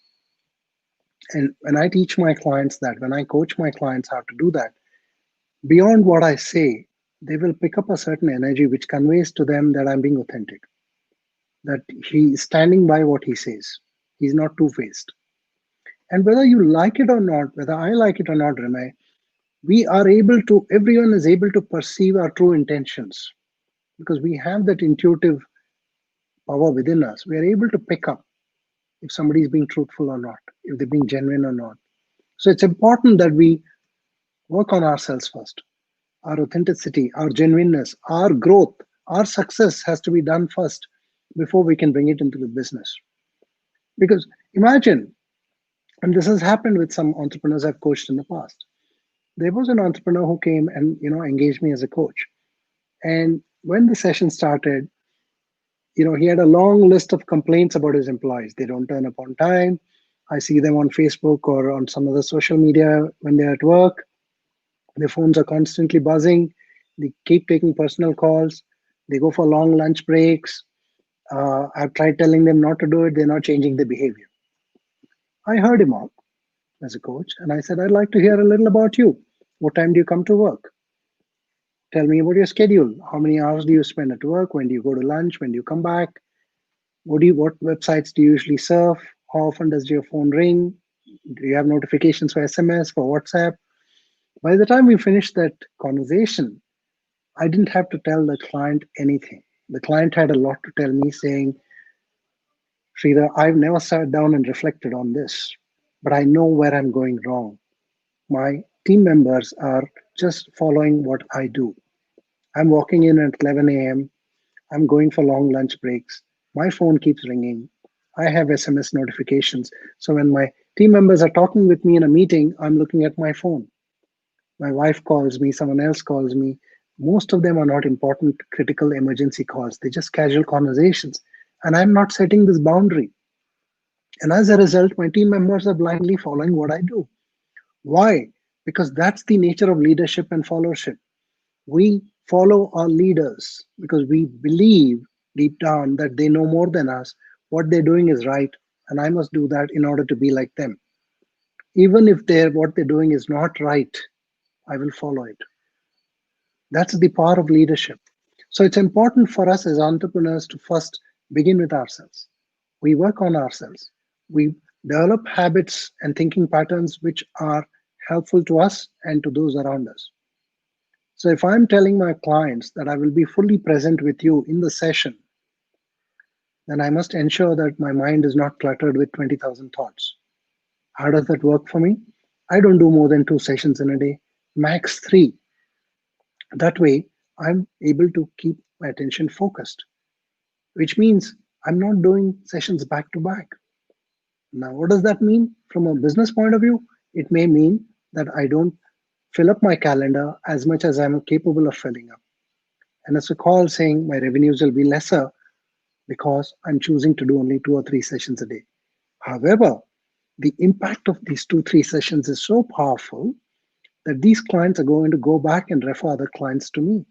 And when I teach my clients that, when I coach my clients how to do that, beyond what I say, they will pick up a certain energy which conveys to them that I'm being authentic, that he is standing by what he says. He's not two faced. And whether you like it or not, whether I like it or not, Remay, everyone is able to perceive our true intentions because we have that intuitive power within us. We are able to pick up if somebody is being truthful or not, if they're being genuine or not. So it's important that we work on ourselves first. Our authenticity, our genuineness, our growth, our success has to be done first before we can bring it into the business. Because imagine, and this has happened with some entrepreneurs I've coached in the past. There was an entrepreneur who came and engaged me as a coach. And when the session started, he had a long list of complaints about his employees. They don't turn up on time. I see them on Facebook or on some other social media when they're at work. Their phones are constantly buzzing. They keep taking personal calls. They go for long lunch breaks. I've tried telling them not to do it. They're not changing their behavior. I heard him out as a coach and I said, I'd like to hear a little about you. What time do you come to work? Tell me about your schedule. How many hours do you spend at work? When do you go to lunch? When do you come back? What websites do you usually surf? How often does your phone ring? Do you have notifications for SMS, for WhatsApp? By the time we finished that conversation, I didn't have to tell the client anything. The client had a lot to tell me, saying, Sridhar, I've never sat down and reflected on this, but I know where I'm going wrong. My team members are just following what I do. I'm walking in at 11 a.m. I'm going for long lunch breaks. My phone keeps ringing. I have SMS notifications. So when my team members are talking with me in a meeting, I'm looking at my phone. My wife calls me, someone else calls me. Most of them are not important, critical emergency calls. They're just casual conversations. And I'm not setting this boundary. And as a result, my team members are blindly following what I do. Why? Because that's the nature of leadership and followership. We follow our leaders because we believe deep down that they know more than us. What they're doing is right, and I must do that in order to be like them. Even if what they're doing is not right, I will follow it. That's the power of leadership. So it's important for us as entrepreneurs to first begin with ourselves. We work on ourselves. We develop habits and thinking patterns which are helpful to us and to those around us. So if I'm telling my clients that I will be fully present with you in the session, then I must ensure that my mind is not cluttered with 20,000 thoughts. How does that work for me? I don't do more than 2 sessions in a day, max three. That way, I'm able to keep my attention focused, which means I'm not doing sessions back to back. Now, what does that mean from a business point of view? It may mean that I don't fill up my calendar as much as I'm capable of filling up. And it's a call saying my revenues will be lesser because I'm choosing to do only 2 or 3 sessions a day. However, the impact of these 2, 3 sessions is so powerful that these clients are going to go back and refer other clients to me.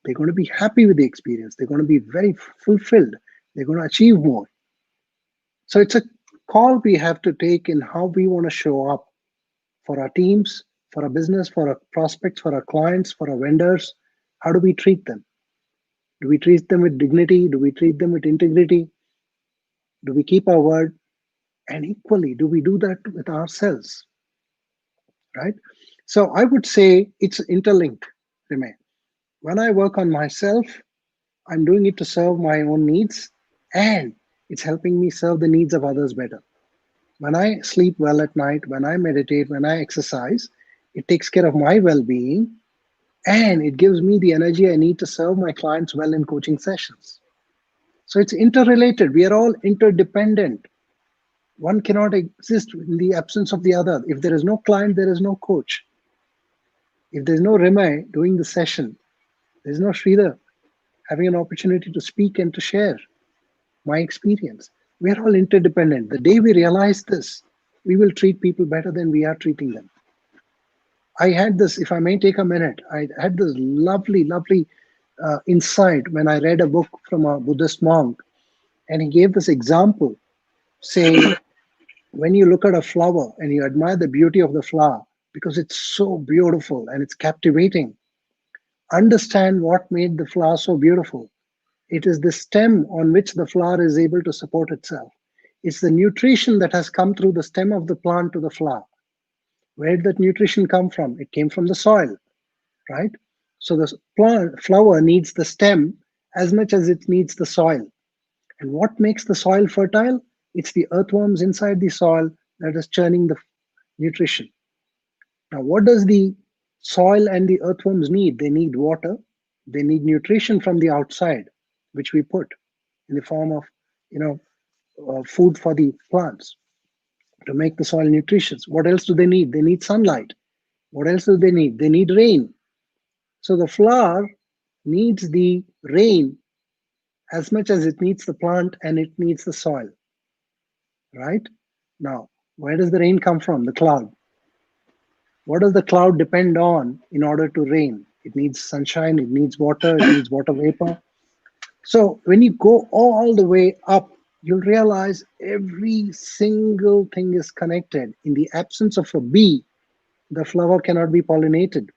They're going to be happy with the experience. They're going to be very fulfilled. They're going to achieve more. So it's a call we have to take in how we want to show up for our teams, for our business, for our prospects, for our clients, for our vendors. How do we treat them? Do we treat them with dignity? Do we treat them with integrity? Do we keep our word? And equally, do we do that with ourselves? Right? So I would say it's interlinked, Rime. When I work on myself, I'm doing it to serve my own needs, and it's helping me serve the needs of others better. When I sleep well at night, when I meditate, when I exercise, it takes care of my well being and it gives me the energy I need to serve my clients well in coaching sessions. So it's interrelated. We are all interdependent. One cannot exist in the absence of the other. If there is no client, there is no coach. If there's no RIMAY doing the session, there's no Sridhar having an opportunity to speak and to share my experience. We are all interdependent. The day we realize this, we will treat people better than we are treating them. I had this, if I may take a minute, I had this lovely insight when I read a book from a Buddhist monk, and he gave this example saying, when you look at a flower and you admire the beauty of the flower because it's so beautiful and it's captivating, understand what made the flower so beautiful. It is the stem on which the flower is able to support itself. It's the nutrition that has come through the stem of the plant to the flower. Where did that nutrition come from? It came from the soil, right? So the plant flower needs the stem as much as it needs the soil. And what makes the soil fertile? It's the earthworms inside the soil that is churning the nutrition. Now, what does the soil and the earthworms need? They need water. They need nutrition from the outside, which we put in the form of, you know, food for the plants to make the soil nutritious. What else do they need? They need sunlight. What else do they need? They need rain. So the flower needs the rain as much as it needs the plant and it needs the soil, right? Now, where does the rain come from? The cloud. What does the cloud depend on in order to rain? It needs sunshine, it needs water, it needs water vapor. So when you go all the way up, you'll realize every single thing is connected. In the absence of a bee, the flower cannot be pollinated.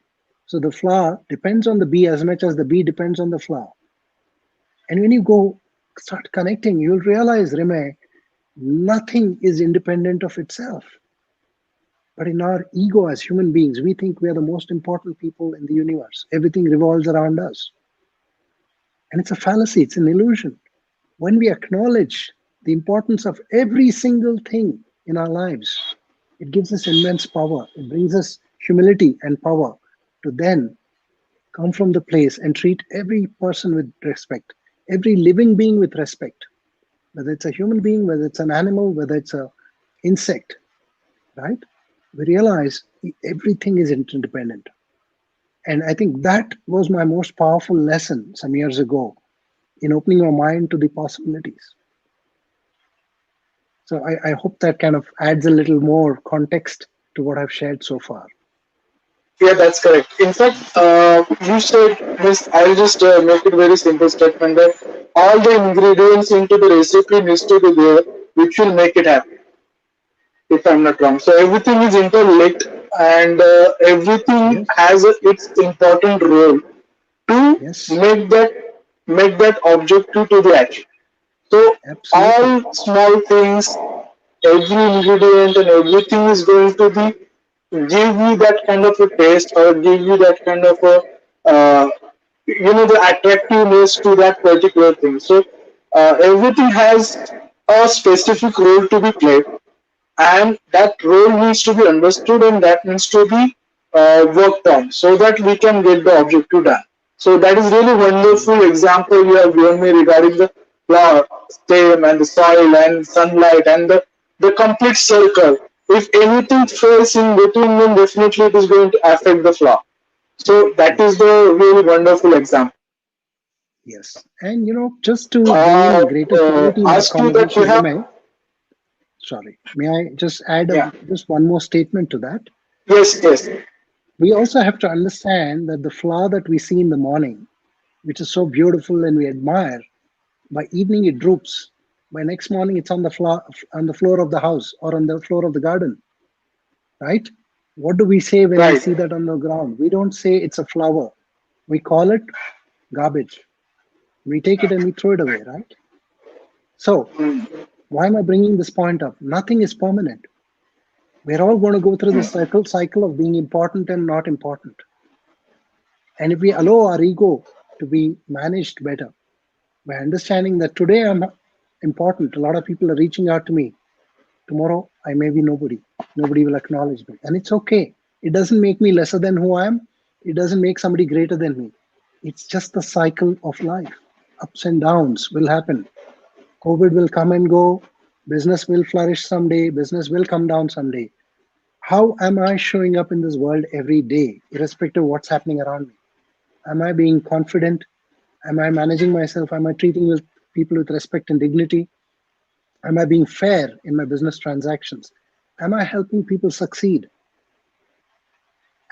So the flower depends on the bee as much as the bee depends on the flower. And when you go start connecting, you'll realize, Rime, nothing is independent of itself. But in our ego as human beings, we think we are the most important people in the universe. Everything revolves around us. And it's a fallacy, it's an illusion. When we acknowledge the importance of every single thing in our lives, it gives us immense power. It brings us humility and power to then come from the place and treat every person with respect, every living being with respect, whether it's a human being, whether it's an animal, whether it's a insect, right? We realize everything is interdependent. And I think that was my most powerful lesson some years ago in opening my mind to the possibilities. So I hope that kind of adds a little more context to what I've shared so far. Yeah, that's correct. In fact, you said, Miss, I'll just make it very simple statement that all the ingredients into the recipe needs to be there, which will make it happen, if I'm not wrong. So everything is interlinked and everything Yes, has its important role to yes, make that objective to the action. So absolutely. all small things, every ingredient and everything is going to be give you that kind of a taste or give you that kind of a the attractiveness to that particular thing. So everything has a specific role to be played, and that role needs to be understood and that needs to be worked on so that we can get the objective done. So that is really wonderful example you have given me regarding the flower, stem and the soil and sunlight and the complete circle. If anything fails in between, then definitely it is going to affect the flower. So that is Yes, the really wonderful example. yes. And just So to bring in greater clarity in our ask you that you conversation, have, Rimay, sorry, may I just add yeah, just one more statement to that? yes, yes, We also have to understand that the flower that we see in the morning, which is so beautiful and we admire, by evening it droops. By next morning it's on the floor of the house or on the floor of the garden, right? What do we say when we right. see that on the ground? We don't say it's a flower. We call it garbage. We take it and we throw it away, right? So, why am I bringing this point up? Nothing is permanent. We're all going to go through this cycle of being important and not important. And if we allow our ego to be managed better by understanding that today I'm important, a lot of people are reaching out to me. Tomorrow I may be nobody. Nobody will acknowledge me. And it's okay. It doesn't make me lesser than who I am. It doesn't make somebody greater than me. It's just the cycle of life. Ups and downs will happen. COVID will come and go. Business will flourish someday. Business will come down someday. How am I showing up in this world every day, irrespective of what's happening around me? Am I being confident? Am I managing myself? Am I treating with people with respect and dignity? Am I being fair in my business transactions? Am I helping people succeed?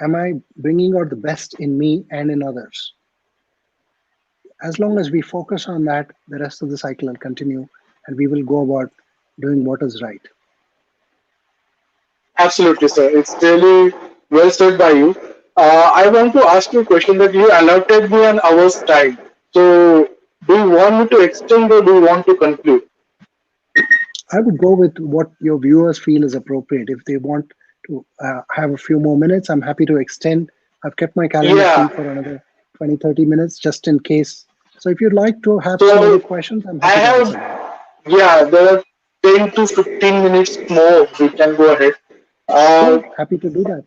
Am I bringing out the best in me and in others? As long as we focus on that, the rest of the cycle will continue and we will go about doing what is right. Absolutely, sir. It's really well said by you. I want to ask you a question that you allotted me an hour's time. So, do you want me to extend or do you want to conclude? I would go with what your viewers feel is appropriate. If they want to have a few more minutes, I'm happy to extend. I've kept my calendar free Yeah. for another 20, 30 minutes just in case. So if you'd like to have some other So, questions, I'm I happy to answer them. have, yeah, there are 10 to 15 minutes more. We can go ahead. Uh, Sure, happy to do that.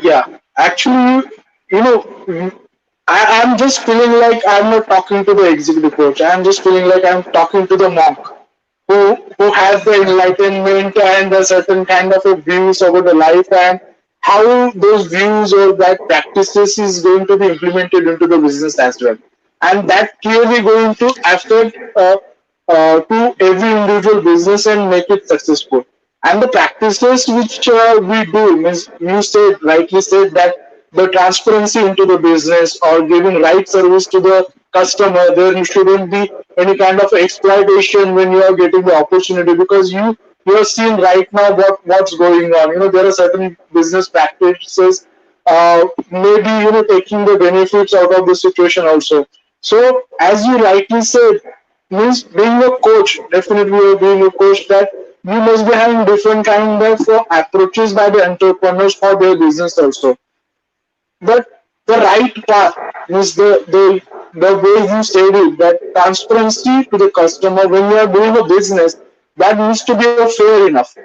Yeah, actually, I'm just feeling like I'm not talking to the executive coach. I'm just feeling like I'm talking to the monk who has the enlightenment and a certain kind of a views over the life and how those views or that practices is going to be implemented into the business as well. And that clearly going to affect to every individual business and make it successful. And the practices which we do means you said rightly said that the transparency into the business or giving right service to the customer, there shouldn't be any kind of exploitation when you are getting the opportunity because you are seeing right now what's going on. There are certain business practices maybe taking the benefits out of the situation also. So as you rightly said, means being a coach, definitely being a coach that you must be having different kind of approaches by the entrepreneurs for their business also. But the right path is the way you said it, that transparency to the customer when you are doing a business, that needs to be a fair enough.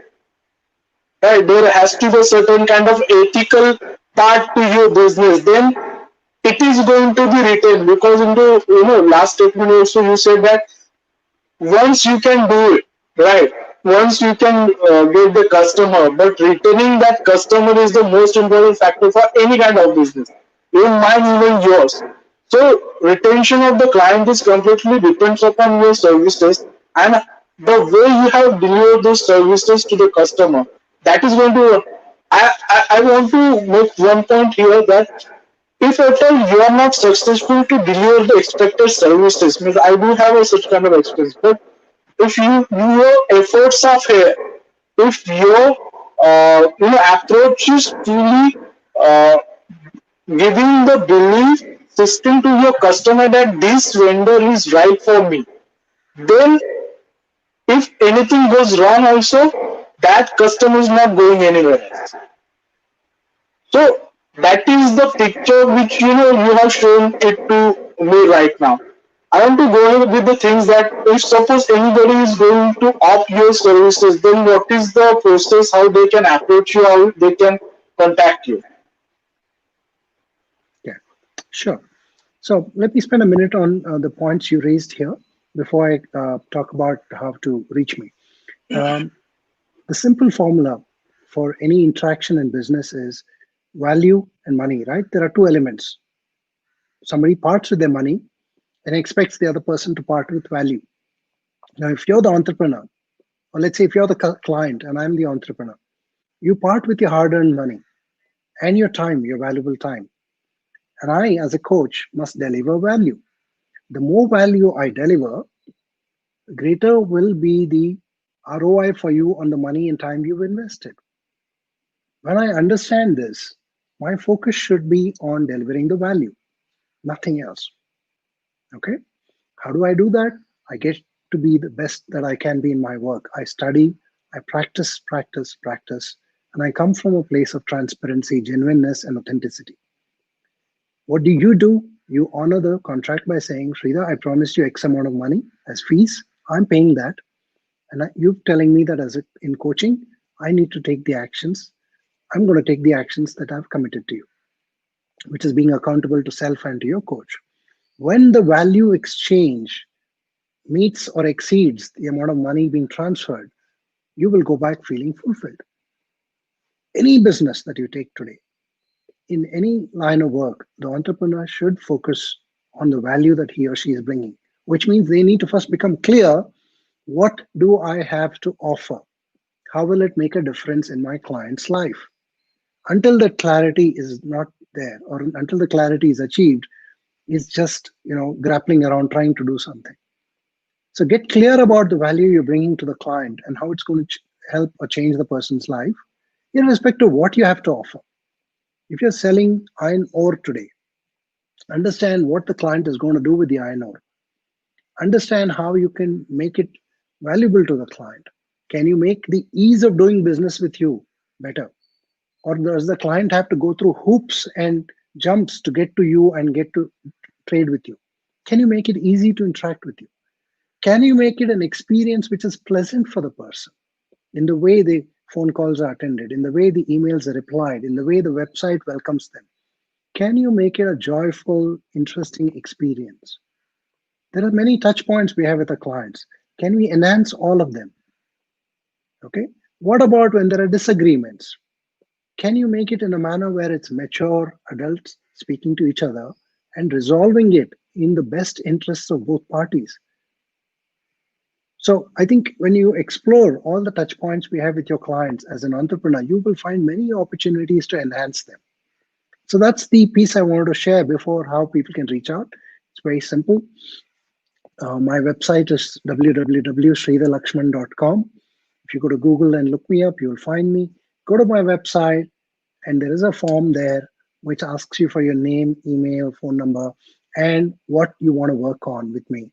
Right? There has to be a certain kind of ethical part to your business. Then it is going to be retained, because in the last statement also you said that once you can do it, right, once you can get the customer, but retaining that customer is the most important factor for any kind of business, even mine, even yours. So retention of the client is completely depends upon your services and the way you have delivered those services to the customer. That is going to, I want to make one point here, that if at all you are not successful to deliver the expected services, means I do have a such kind of experience. But if your efforts are fair, if your approach is truly uh, giving the belief system to your customer that this vendor is right for me, then if anything goes wrong also, that customer is not going anywhere else. So that is the picture which you have shown it to me right now. I want to go ahead with the things that if suppose anybody is going to opt your services, then what is the process, how they can approach you, how they can contact you. Yeah, sure. So let me spend a minute on the points you raised here before I talk about how to reach me. Um, the simple formula for any interaction in business is value and money, right? There are two elements. Somebody parts with their money and expects the other person to part with value. Now, if you're the entrepreneur, or let's say if you're the client and I'm the entrepreneur, you part with your hard earned money and your time, your valuable time. And I, as a coach, must deliver value. The more value I deliver, greater will be the ROI for you on the money and time you've invested. When I understand this, my focus should be on delivering the value, nothing else. Okay. How do I do that? I get to be the best that I can be in my work. I study, I practice, practice, practice, and I come from a place of transparency, genuineness, and authenticity. What do? You honor the contract by saying, Sridhar, I promised you X amount of money as fees. I'm paying that. And you're telling me that in coaching, I need to take the actions. I'm going to take the actions that I've committed to you, which is being accountable to self and to your coach. When the value exchange meets or exceeds the amount of money being transferred, you will go back feeling fulfilled. Any business that you take today, in any line of work, the entrepreneur should focus on the value that he or she is bringing, which means they need to first become clear, what do I have to offer? How will it make a difference in my client's life? Until that clarity is not there, or until the clarity is achieved, is just grappling around trying to do something. So get clear about the value you're bringing to the client and how it's going to help or change the person's life, irrespective of what you have to offer. If you're selling iron ore today, understand what the client is going to do with the iron ore. Understand how you can make it valuable to the client. Can you make the ease of doing business with you better? Or does the client have to go through hoops and jumps to get to you and get to trade with you? Can you make it easy to interact with you? Can you make it an experience which is pleasant for the person in the way the phone calls are attended, in the way the emails are replied, in the way the website welcomes them? Can you make it a joyful, interesting experience? There are many touch points we have with our clients. Can we enhance all of them? Okay. What about when there are disagreements? Can you make it in a manner where it's mature adults speaking to each other and resolving it in the best interests of both parties? So I think when you explore all the touch points we have with your clients as an entrepreneur, you will find many opportunities to enhance them. So that's the piece I wanted to share before how people can reach out. It's very simple. My website is www.sridharlaxman.com. If you go to Google and look me up, you'll find me. Go to my website, and there is a form there which asks you for your name, email, phone number, and what you want to work on with me.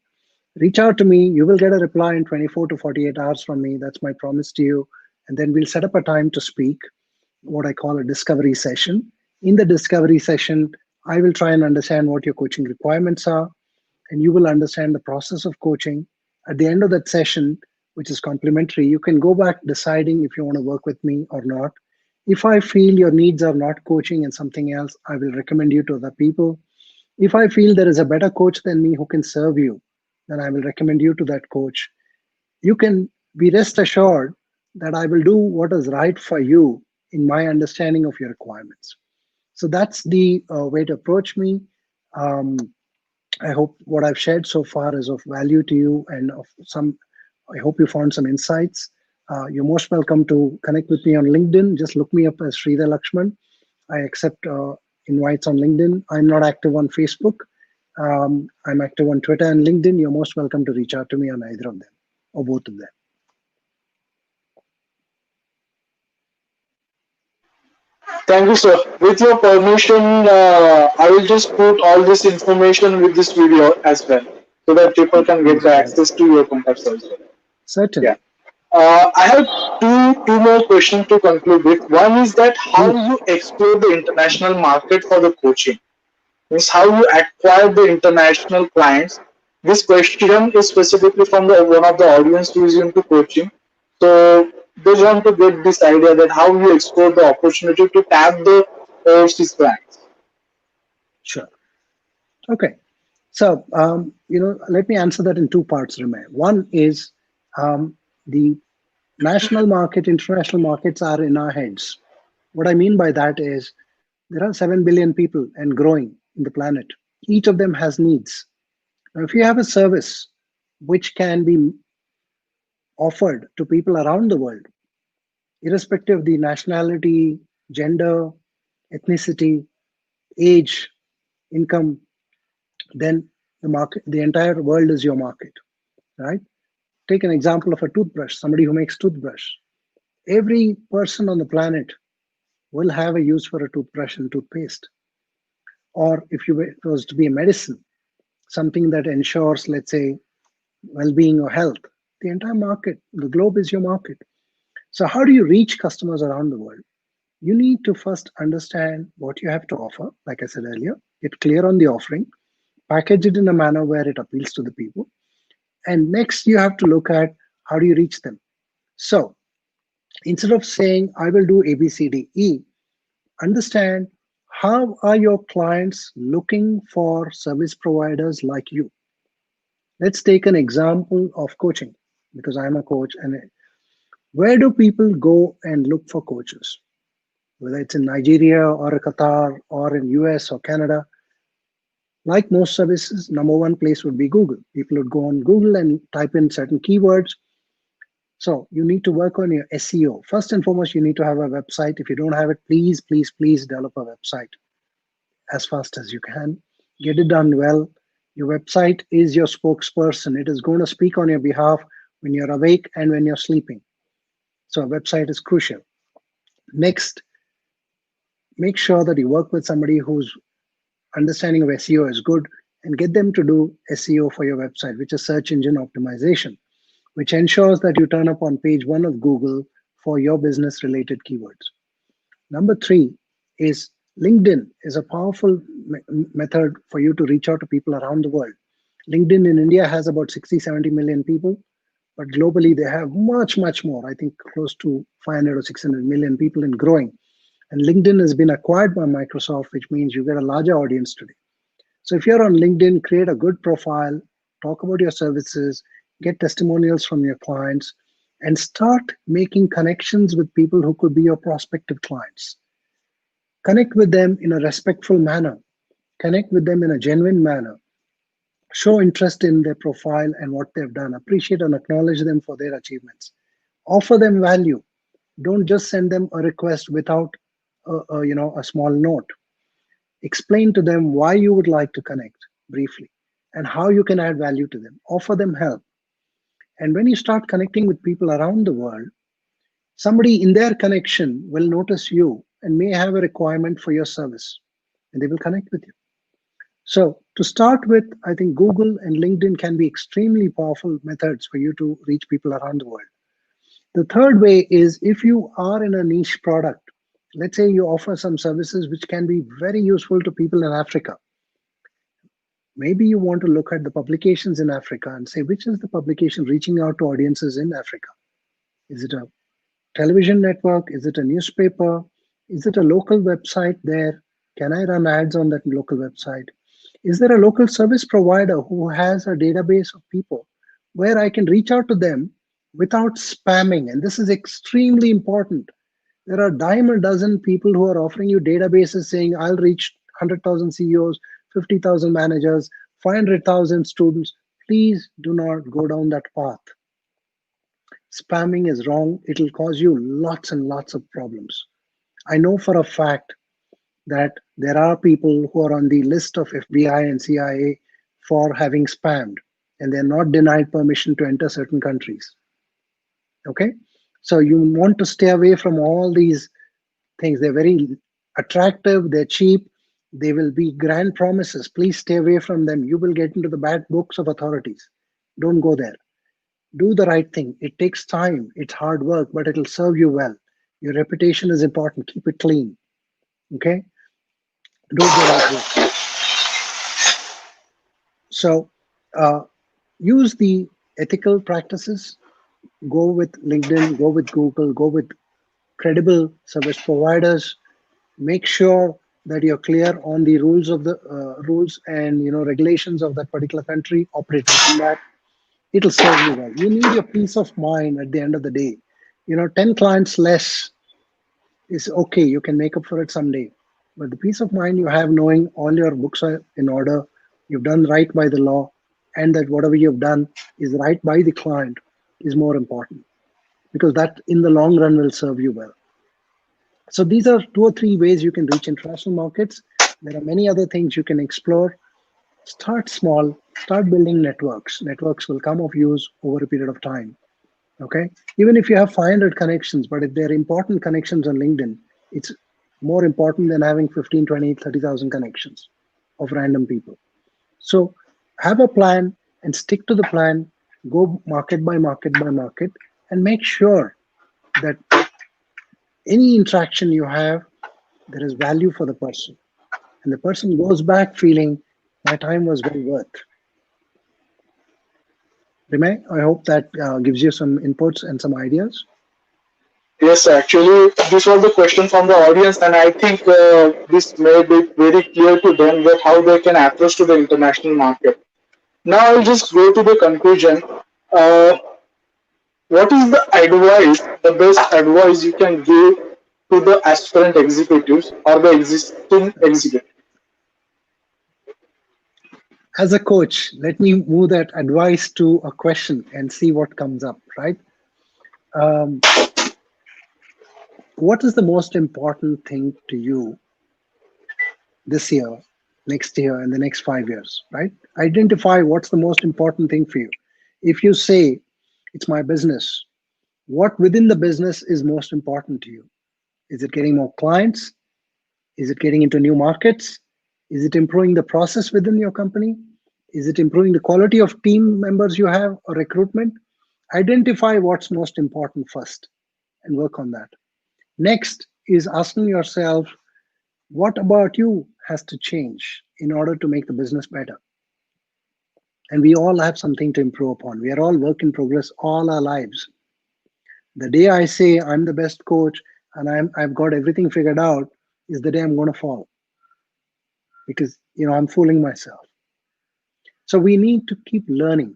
Reach out to me. You will get a reply in 24 to 48 hours from me. That's my promise to you. And then we'll set up a time to speak, what I call a discovery session. In the discovery session, I will try and understand what your coaching requirements are, and you will understand the process of coaching. At the end of that session, which is complimentary, you can go back deciding if you want to work with me or not. If I feel your needs are not coaching and something else, I will recommend you to other people. If I feel there is a better coach than me who can serve you, then I will recommend you to that coach. You can be rest assured that I will do what is right for you in my understanding of your requirements. So that's the way to approach me. Um, I hope what I've shared so far is of value to you and of some. I hope you found some insights. You're most welcome to connect with me on LinkedIn. Just look me up as Sridhar Laxman. I accept invites on LinkedIn. I'm not active on Facebook. I'm active on Twitter and LinkedIn. You're most welcome to reach out to me on either of them or both of them. Thank you, sir. With your permission, I will just put all this information with this video as well, so that people can get Please the go ahead. access to your contacts also. Yeah. Certainly. I have two more questions to conclude with. One is that how Please. you explore the international market for the coaching, means how you acquire the international clients. This question is specifically from the one of the audience who is into coaching. So they want to get this idea that how you explore the opportunity to tap the overseas clients. Sure. Okay. So, let me answer that in two parts, Ramay. One is the national market, international markets are in our heads. What I mean by that is there are 7 billion people and growing in the planet. Each of them has needs. Now, if you have a service which can be offered to people around the world, irrespective of the nationality, gender, ethnicity, age, income, then the entire world is your market, right? Take an example of a toothbrush, somebody who makes toothbrush. Every person on the planet will have a use for a toothbrush and toothpaste. Or if it was to be a medicine, something that ensures, let's say, well-being or health, the entire market, the globe is your market. So how do you reach customers around the world? You need to first understand what you have to offer. Like I said earlier, get clear on the offering, package it in a manner where it appeals to the people. And next, you have to look at how do you reach them. So instead of saying, I will do A, B, C, D, E, understand how are your clients looking for service providers like you. Let's take an example of coaching because I'm a coach. And where do people go and look for coaches? Whether it's in Nigeria or Qatar or in US or Canada, like most services, number one place would be Google. People would go on Google and type in certain keywords. So you need to work on your SEO. First and foremost, you need to have a website. If you don't have it, please, please, please develop a website as fast as you can. Get it done well. Your website is your spokesperson. It is going to speak on your behalf when you're awake and when you're sleeping. So a website is crucial. Next, make sure that you work with somebody whose understanding of SEO is good and get them to do SEO for your website, which is search engine optimization, which ensures that you turn up on page one of Google for your business related keywords. Number three is LinkedIn is a powerful method for you to reach out to people around the world. LinkedIn in India has about 60, 70 million people, but globally they have much, much more. I think close to 500 or 600 million people and growing. And LinkedIn has been acquired by Microsoft, which means you get a larger audience today. So if you're on LinkedIn, create a good profile, talk about your services, get testimonials from your clients, and start making connections with people who could be your prospective clients. Connect with them in a respectful manner, connect with them in a genuine manner, show interest in their profile and what they've done, appreciate and acknowledge them for their achievements, offer them value. Don't just send them a request without a small note. Explain to them why you would like to connect briefly and how you can add value to them. Offer them help. And when you start connecting with people around the world, somebody in their connection will notice you and may have a requirement for your service and they will connect with you. So to start with, I think Google and LinkedIn can be extremely powerful methods for you to reach people around the world. The third way is if you are in a niche product, let's say you offer some services which can be very useful to people in Africa. Maybe you want to look at the publications in Africa and say, which is the publication reaching out to audiences in Africa? Is it a television network? Is it a newspaper? Is it a local website there? Can I run ads on that local website? Is there a local service provider who has a database of people where I can reach out to them without spamming? And this is extremely important. There are dime a dozen people who are offering you databases saying, I'll reach 100,000 CEOs, 50,000 managers, 500,000 students. Please do not go down that path. Spamming is wrong. It'll cause you lots and lots of problems. I know for a fact that there are people who are on the list of FBI and CIA for having spammed, and they're not denied permission to enter certain countries. Okay? So you want to stay away from all these things. They're very attractive, they're cheap, they will be grand promises. Please stay away from them. You will get into the bad books of authorities. Don't go there. Do the right thing. It takes time, it's hard work, but it'll serve you well. Your reputation is important. Keep it clean. Okay? Do it the right way. So use the ethical practices. Go with LinkedIn, go with Google, go with credible service providers. Make sure that you're clear on the rules of the rules and regulations of that particular country. Operate within that. It'll serve you well. You need your peace of mind at the end of the day. 10 clients less is okay. You can make up for it someday. But the peace of mind you have knowing all your books are in order, you've done right by the law, and that whatever you've done is right by the client is more important, because that in the long run will serve you well. So these are two or three ways you can reach international markets. There are many other things you can explore. Start small, start building networks. Networks will come of use over a period of time. Okay. Even if you have 500 connections, but if they're important connections on LinkedIn, it's more important than having 15, 20, 30,000 connections of random people. So have a plan and stick to the plan. Go market by market by market and make sure that any interaction you have, there is value for the person. And the person goes back feeling my time was well worth. Rimay, I hope that gives you some inputs and some ideas. Yes, actually, this was the question from the audience, and I think this made it very clear to them that how they can approach to the international market. Now, I'll just go to the conclusion. Uh, what is the advice, the best advice you can give to the aspirant executives or the existing executives? As a coach, let me move that advice to a question and see what comes up, right? Um, what is the most important thing to you this year, next year, and the next 5 years, right? Identify what's the most important thing for you. If you say it's my business, what within the business is most important to you? Is it getting more clients? Is it getting into new markets? Is it improving the process within your company? Is it improving the quality of team members you have or recruitment? Identify what's most important first and work on that. Next is asking yourself, what about you has to change in order to make the business better? And we all have something to improve upon. We are all work in progress all our lives. The day I say I'm the best coach and I've got everything figured out is the day I'm going to fall, because I'm fooling myself. So we need to keep learning.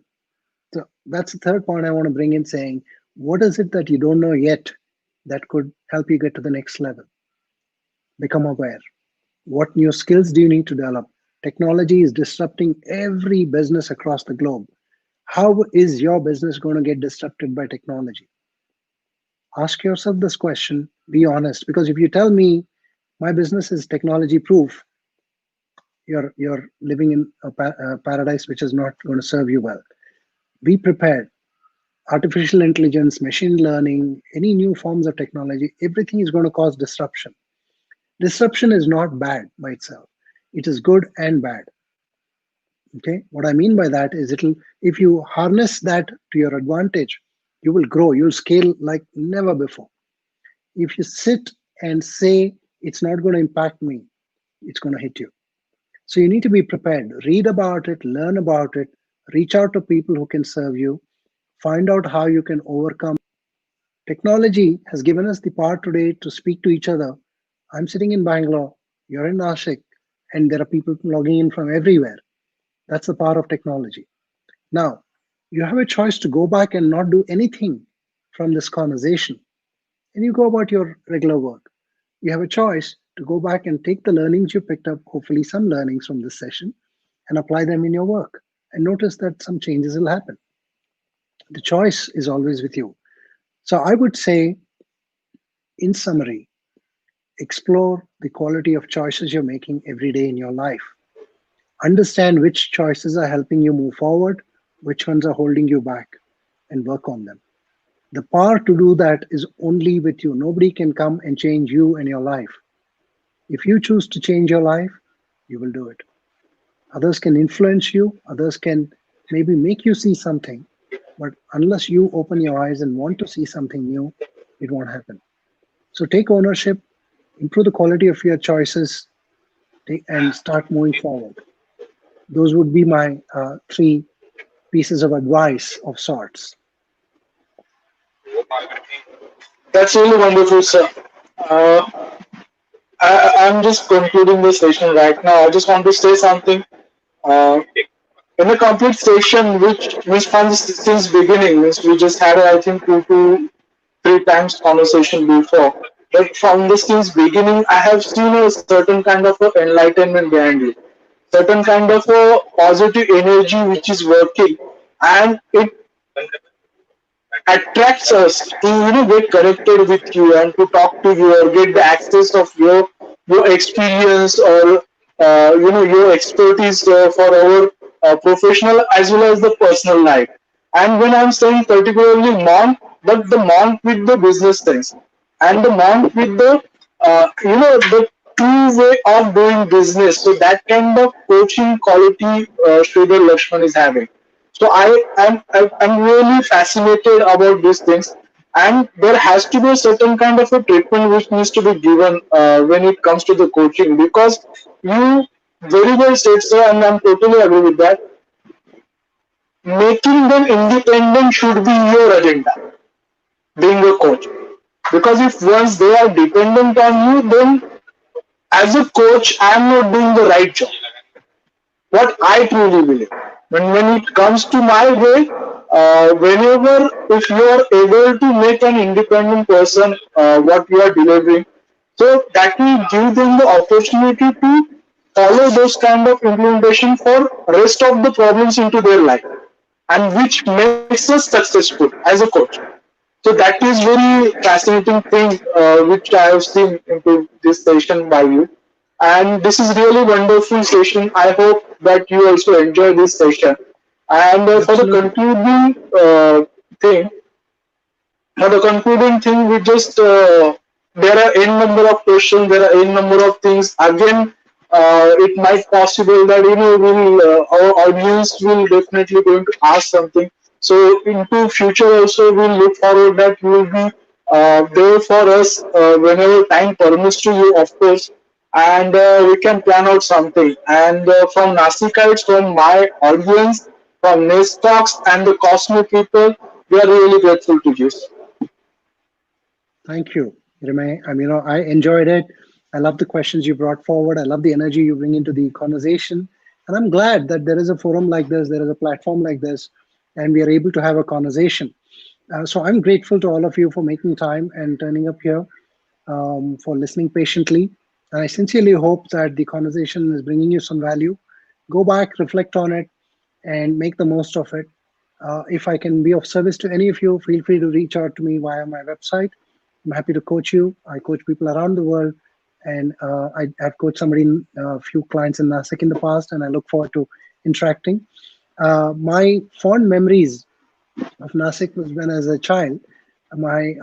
So that's the third point I want to bring in, saying, what is it that you don't know yet that could help you get to the next level? Become aware. What new skills do you need to develop? Technology is disrupting every business across the globe. How is your business going to get disrupted by technology? Ask yourself this question, be honest, because if you tell me my business is technology proof, you're living in a paradise which is not going to serve you well. Be prepared. Artificial intelligence, machine learning, any new forms of technology, everything is going to cause disruption. Disruption is not bad by itself. It is good and bad. Okay, what I mean by that is it'll if you harness that to your advantage, you will grow, you'll scale like never before. If you sit and say it's not going to impact me, it's going to hit you. So you need to be prepared. Read about it, learn about it, reach out to people who can serve you, find out how you can overcome. Technology has given us the power today to speak to each other. I'm sitting in Bangalore, you're in Nashik, and there are people logging in from everywhere. That's the power of technology. Now, you have a choice to go back and not do anything from this conversation, and you go about your regular work. You have a choice to go back and take the learnings you picked up, hopefully some learnings from this session, and apply them in your work. And notice that some changes will happen. The choice is always with you. So I would say, in summary, explore the quality of choices you're making every day in your life. Understand which choices are helping you move forward, which ones are holding you back, and work on them. The power to do that is only with you. Nobody can come and change you and your life. If you choose to change your life, you will do it. Others can influence you, others can maybe make you see something, but unless you open your eyes and want to see something new, it won't happen. So take ownership, improve the quality of your choices, and start moving forward. Those would be my three pieces of advice of sorts. That's really wonderful, sir. Uh, I'm just concluding the session right now. I just want to say something. Uh, in the complete session, which from since beginning, means we just had I think 2 to 3 times conversation before. But from the since beginning, I have seen a certain kind of a enlightenment behind it, certain kind of a positive energy which is working, and it attracts us to get connected with you and to talk to you or get the access of your experience or your expertise for our professional as well as the personal life. And when I'm saying particularly monk, but the monk with the business sense and the monk with the the true way of doing business. So that kind of coaching quality Sridhar Lakshman is having. So I'm really fascinated about these things, and there has to be a certain kind of a treatment which needs to be given when it comes to the coaching, because you very well said, sir, and I'm totally agree with that. Making them independent should be your agenda, being a coach, because if once they are dependent on you, then as a coach, I'm not doing the right job. What I truly believe. When it comes to my way, whenever if you are able to make an independent person what you are delivering, so that will give them the opportunity to follow those kind of implementation for rest of the problems into their life, and which makes us successful as a coach. So that is very fascinating thing which I have seen into this session by you. And this is really wonderful session. I hope that you also enjoy this session. And for the Absolutely. concluding thing, we just there are n number of questions, there are n number of things. Again, it might possible that will our audience will definitely going to ask something. So into future also, we'll look forward that you will be there for us whenever time permits to you, of course, and we can plan out something. And from Nasikites, from my audience, from Nest Talks and the Cosmic people, we are really grateful to you. Thank you, Rimay. I enjoyed it. I love the questions you brought forward. I love the energy you bring into the conversation. And I'm glad that there is a forum like this, there is a platform like this, and we are able to have a conversation. So I'm grateful to all of you for making time and turning up here, for listening patiently. And I sincerely hope that the conversation is bringing you some value. Go back, reflect on it, and make the most of it. If I can be of service to any of you, feel free to reach out to me via my website. I'm happy to coach you. I coach people around the world, and I've coached a few clients in Nasik in the past, and I look forward to interacting. My fond memories of Nasik was when, as a child, my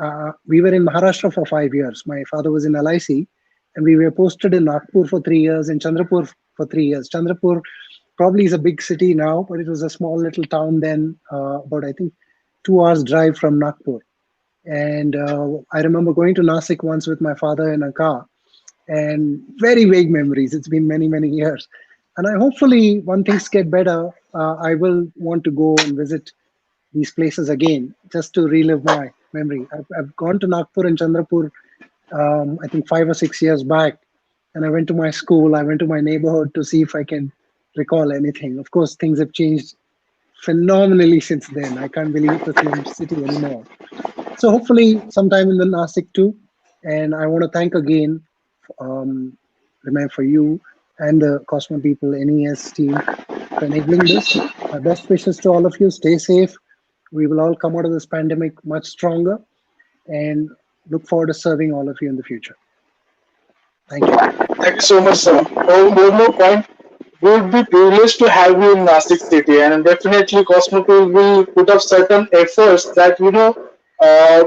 we were in Maharashtra for 5 years. My father was in LIC, and we were posted in Nagpur for 3 years, and Chandrapur for 3 years. Chandrapur probably is a big city now, but it was a small little town then, about I think 2 hours drive from Nagpur. And I remember going to Nasik once with my father in a car, and very vague memories. It's been many, many years. And I hopefully, when things get better, I will want to go and visit these places again just to relive my memory. I've gone to Nagpur and Chandrapur, I think 5 or 6 years back, and I went to my school, I went to my neighborhood to see if I can recall anything. Of course, things have changed phenomenally since then. I can't believe it's the same city anymore. So hopefully sometime in the Nasik too. And I want to thank again, um, Remay, for you and the Cosmo People NES team for enabling this. My best wishes to all of you. Stay safe. We will all come out of this pandemic much stronger, and look forward to serving all of you in the future. Thank you. Thank you so much, sir. Oh, one more point. We would be privileged to have you in Nasik city, and definitely Cosmopool will put up certain efforts that uh,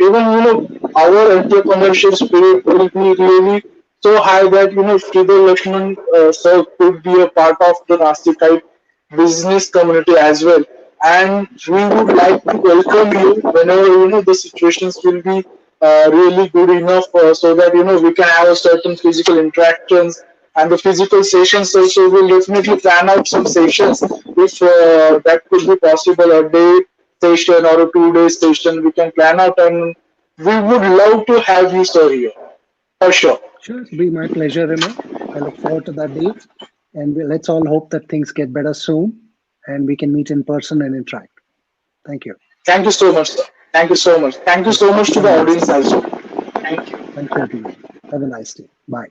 even our entrepreneurship spirit will be really so high that Sridhar Laxman sir could be a part of the Nasik type business community as well. And we would like to welcome you whenever the situations will be really good enough so that we can have a certain physical interactions and the physical sessions also. Will definitely plan out some sessions if that could be possible, a day session or a 2 day session we can plan out, and we would love to have you sir here for sure. Sure, it'll be my pleasure, Remay. I look forward to that date. And let's all hope that things get better soon and we can meet in person and interact. Thank you. Thank you so much, sir. Thank you so much. Thank you Have, so much to have the a nice audience day. also. Thank you. Thank you, everyone. Have a nice day. Bye.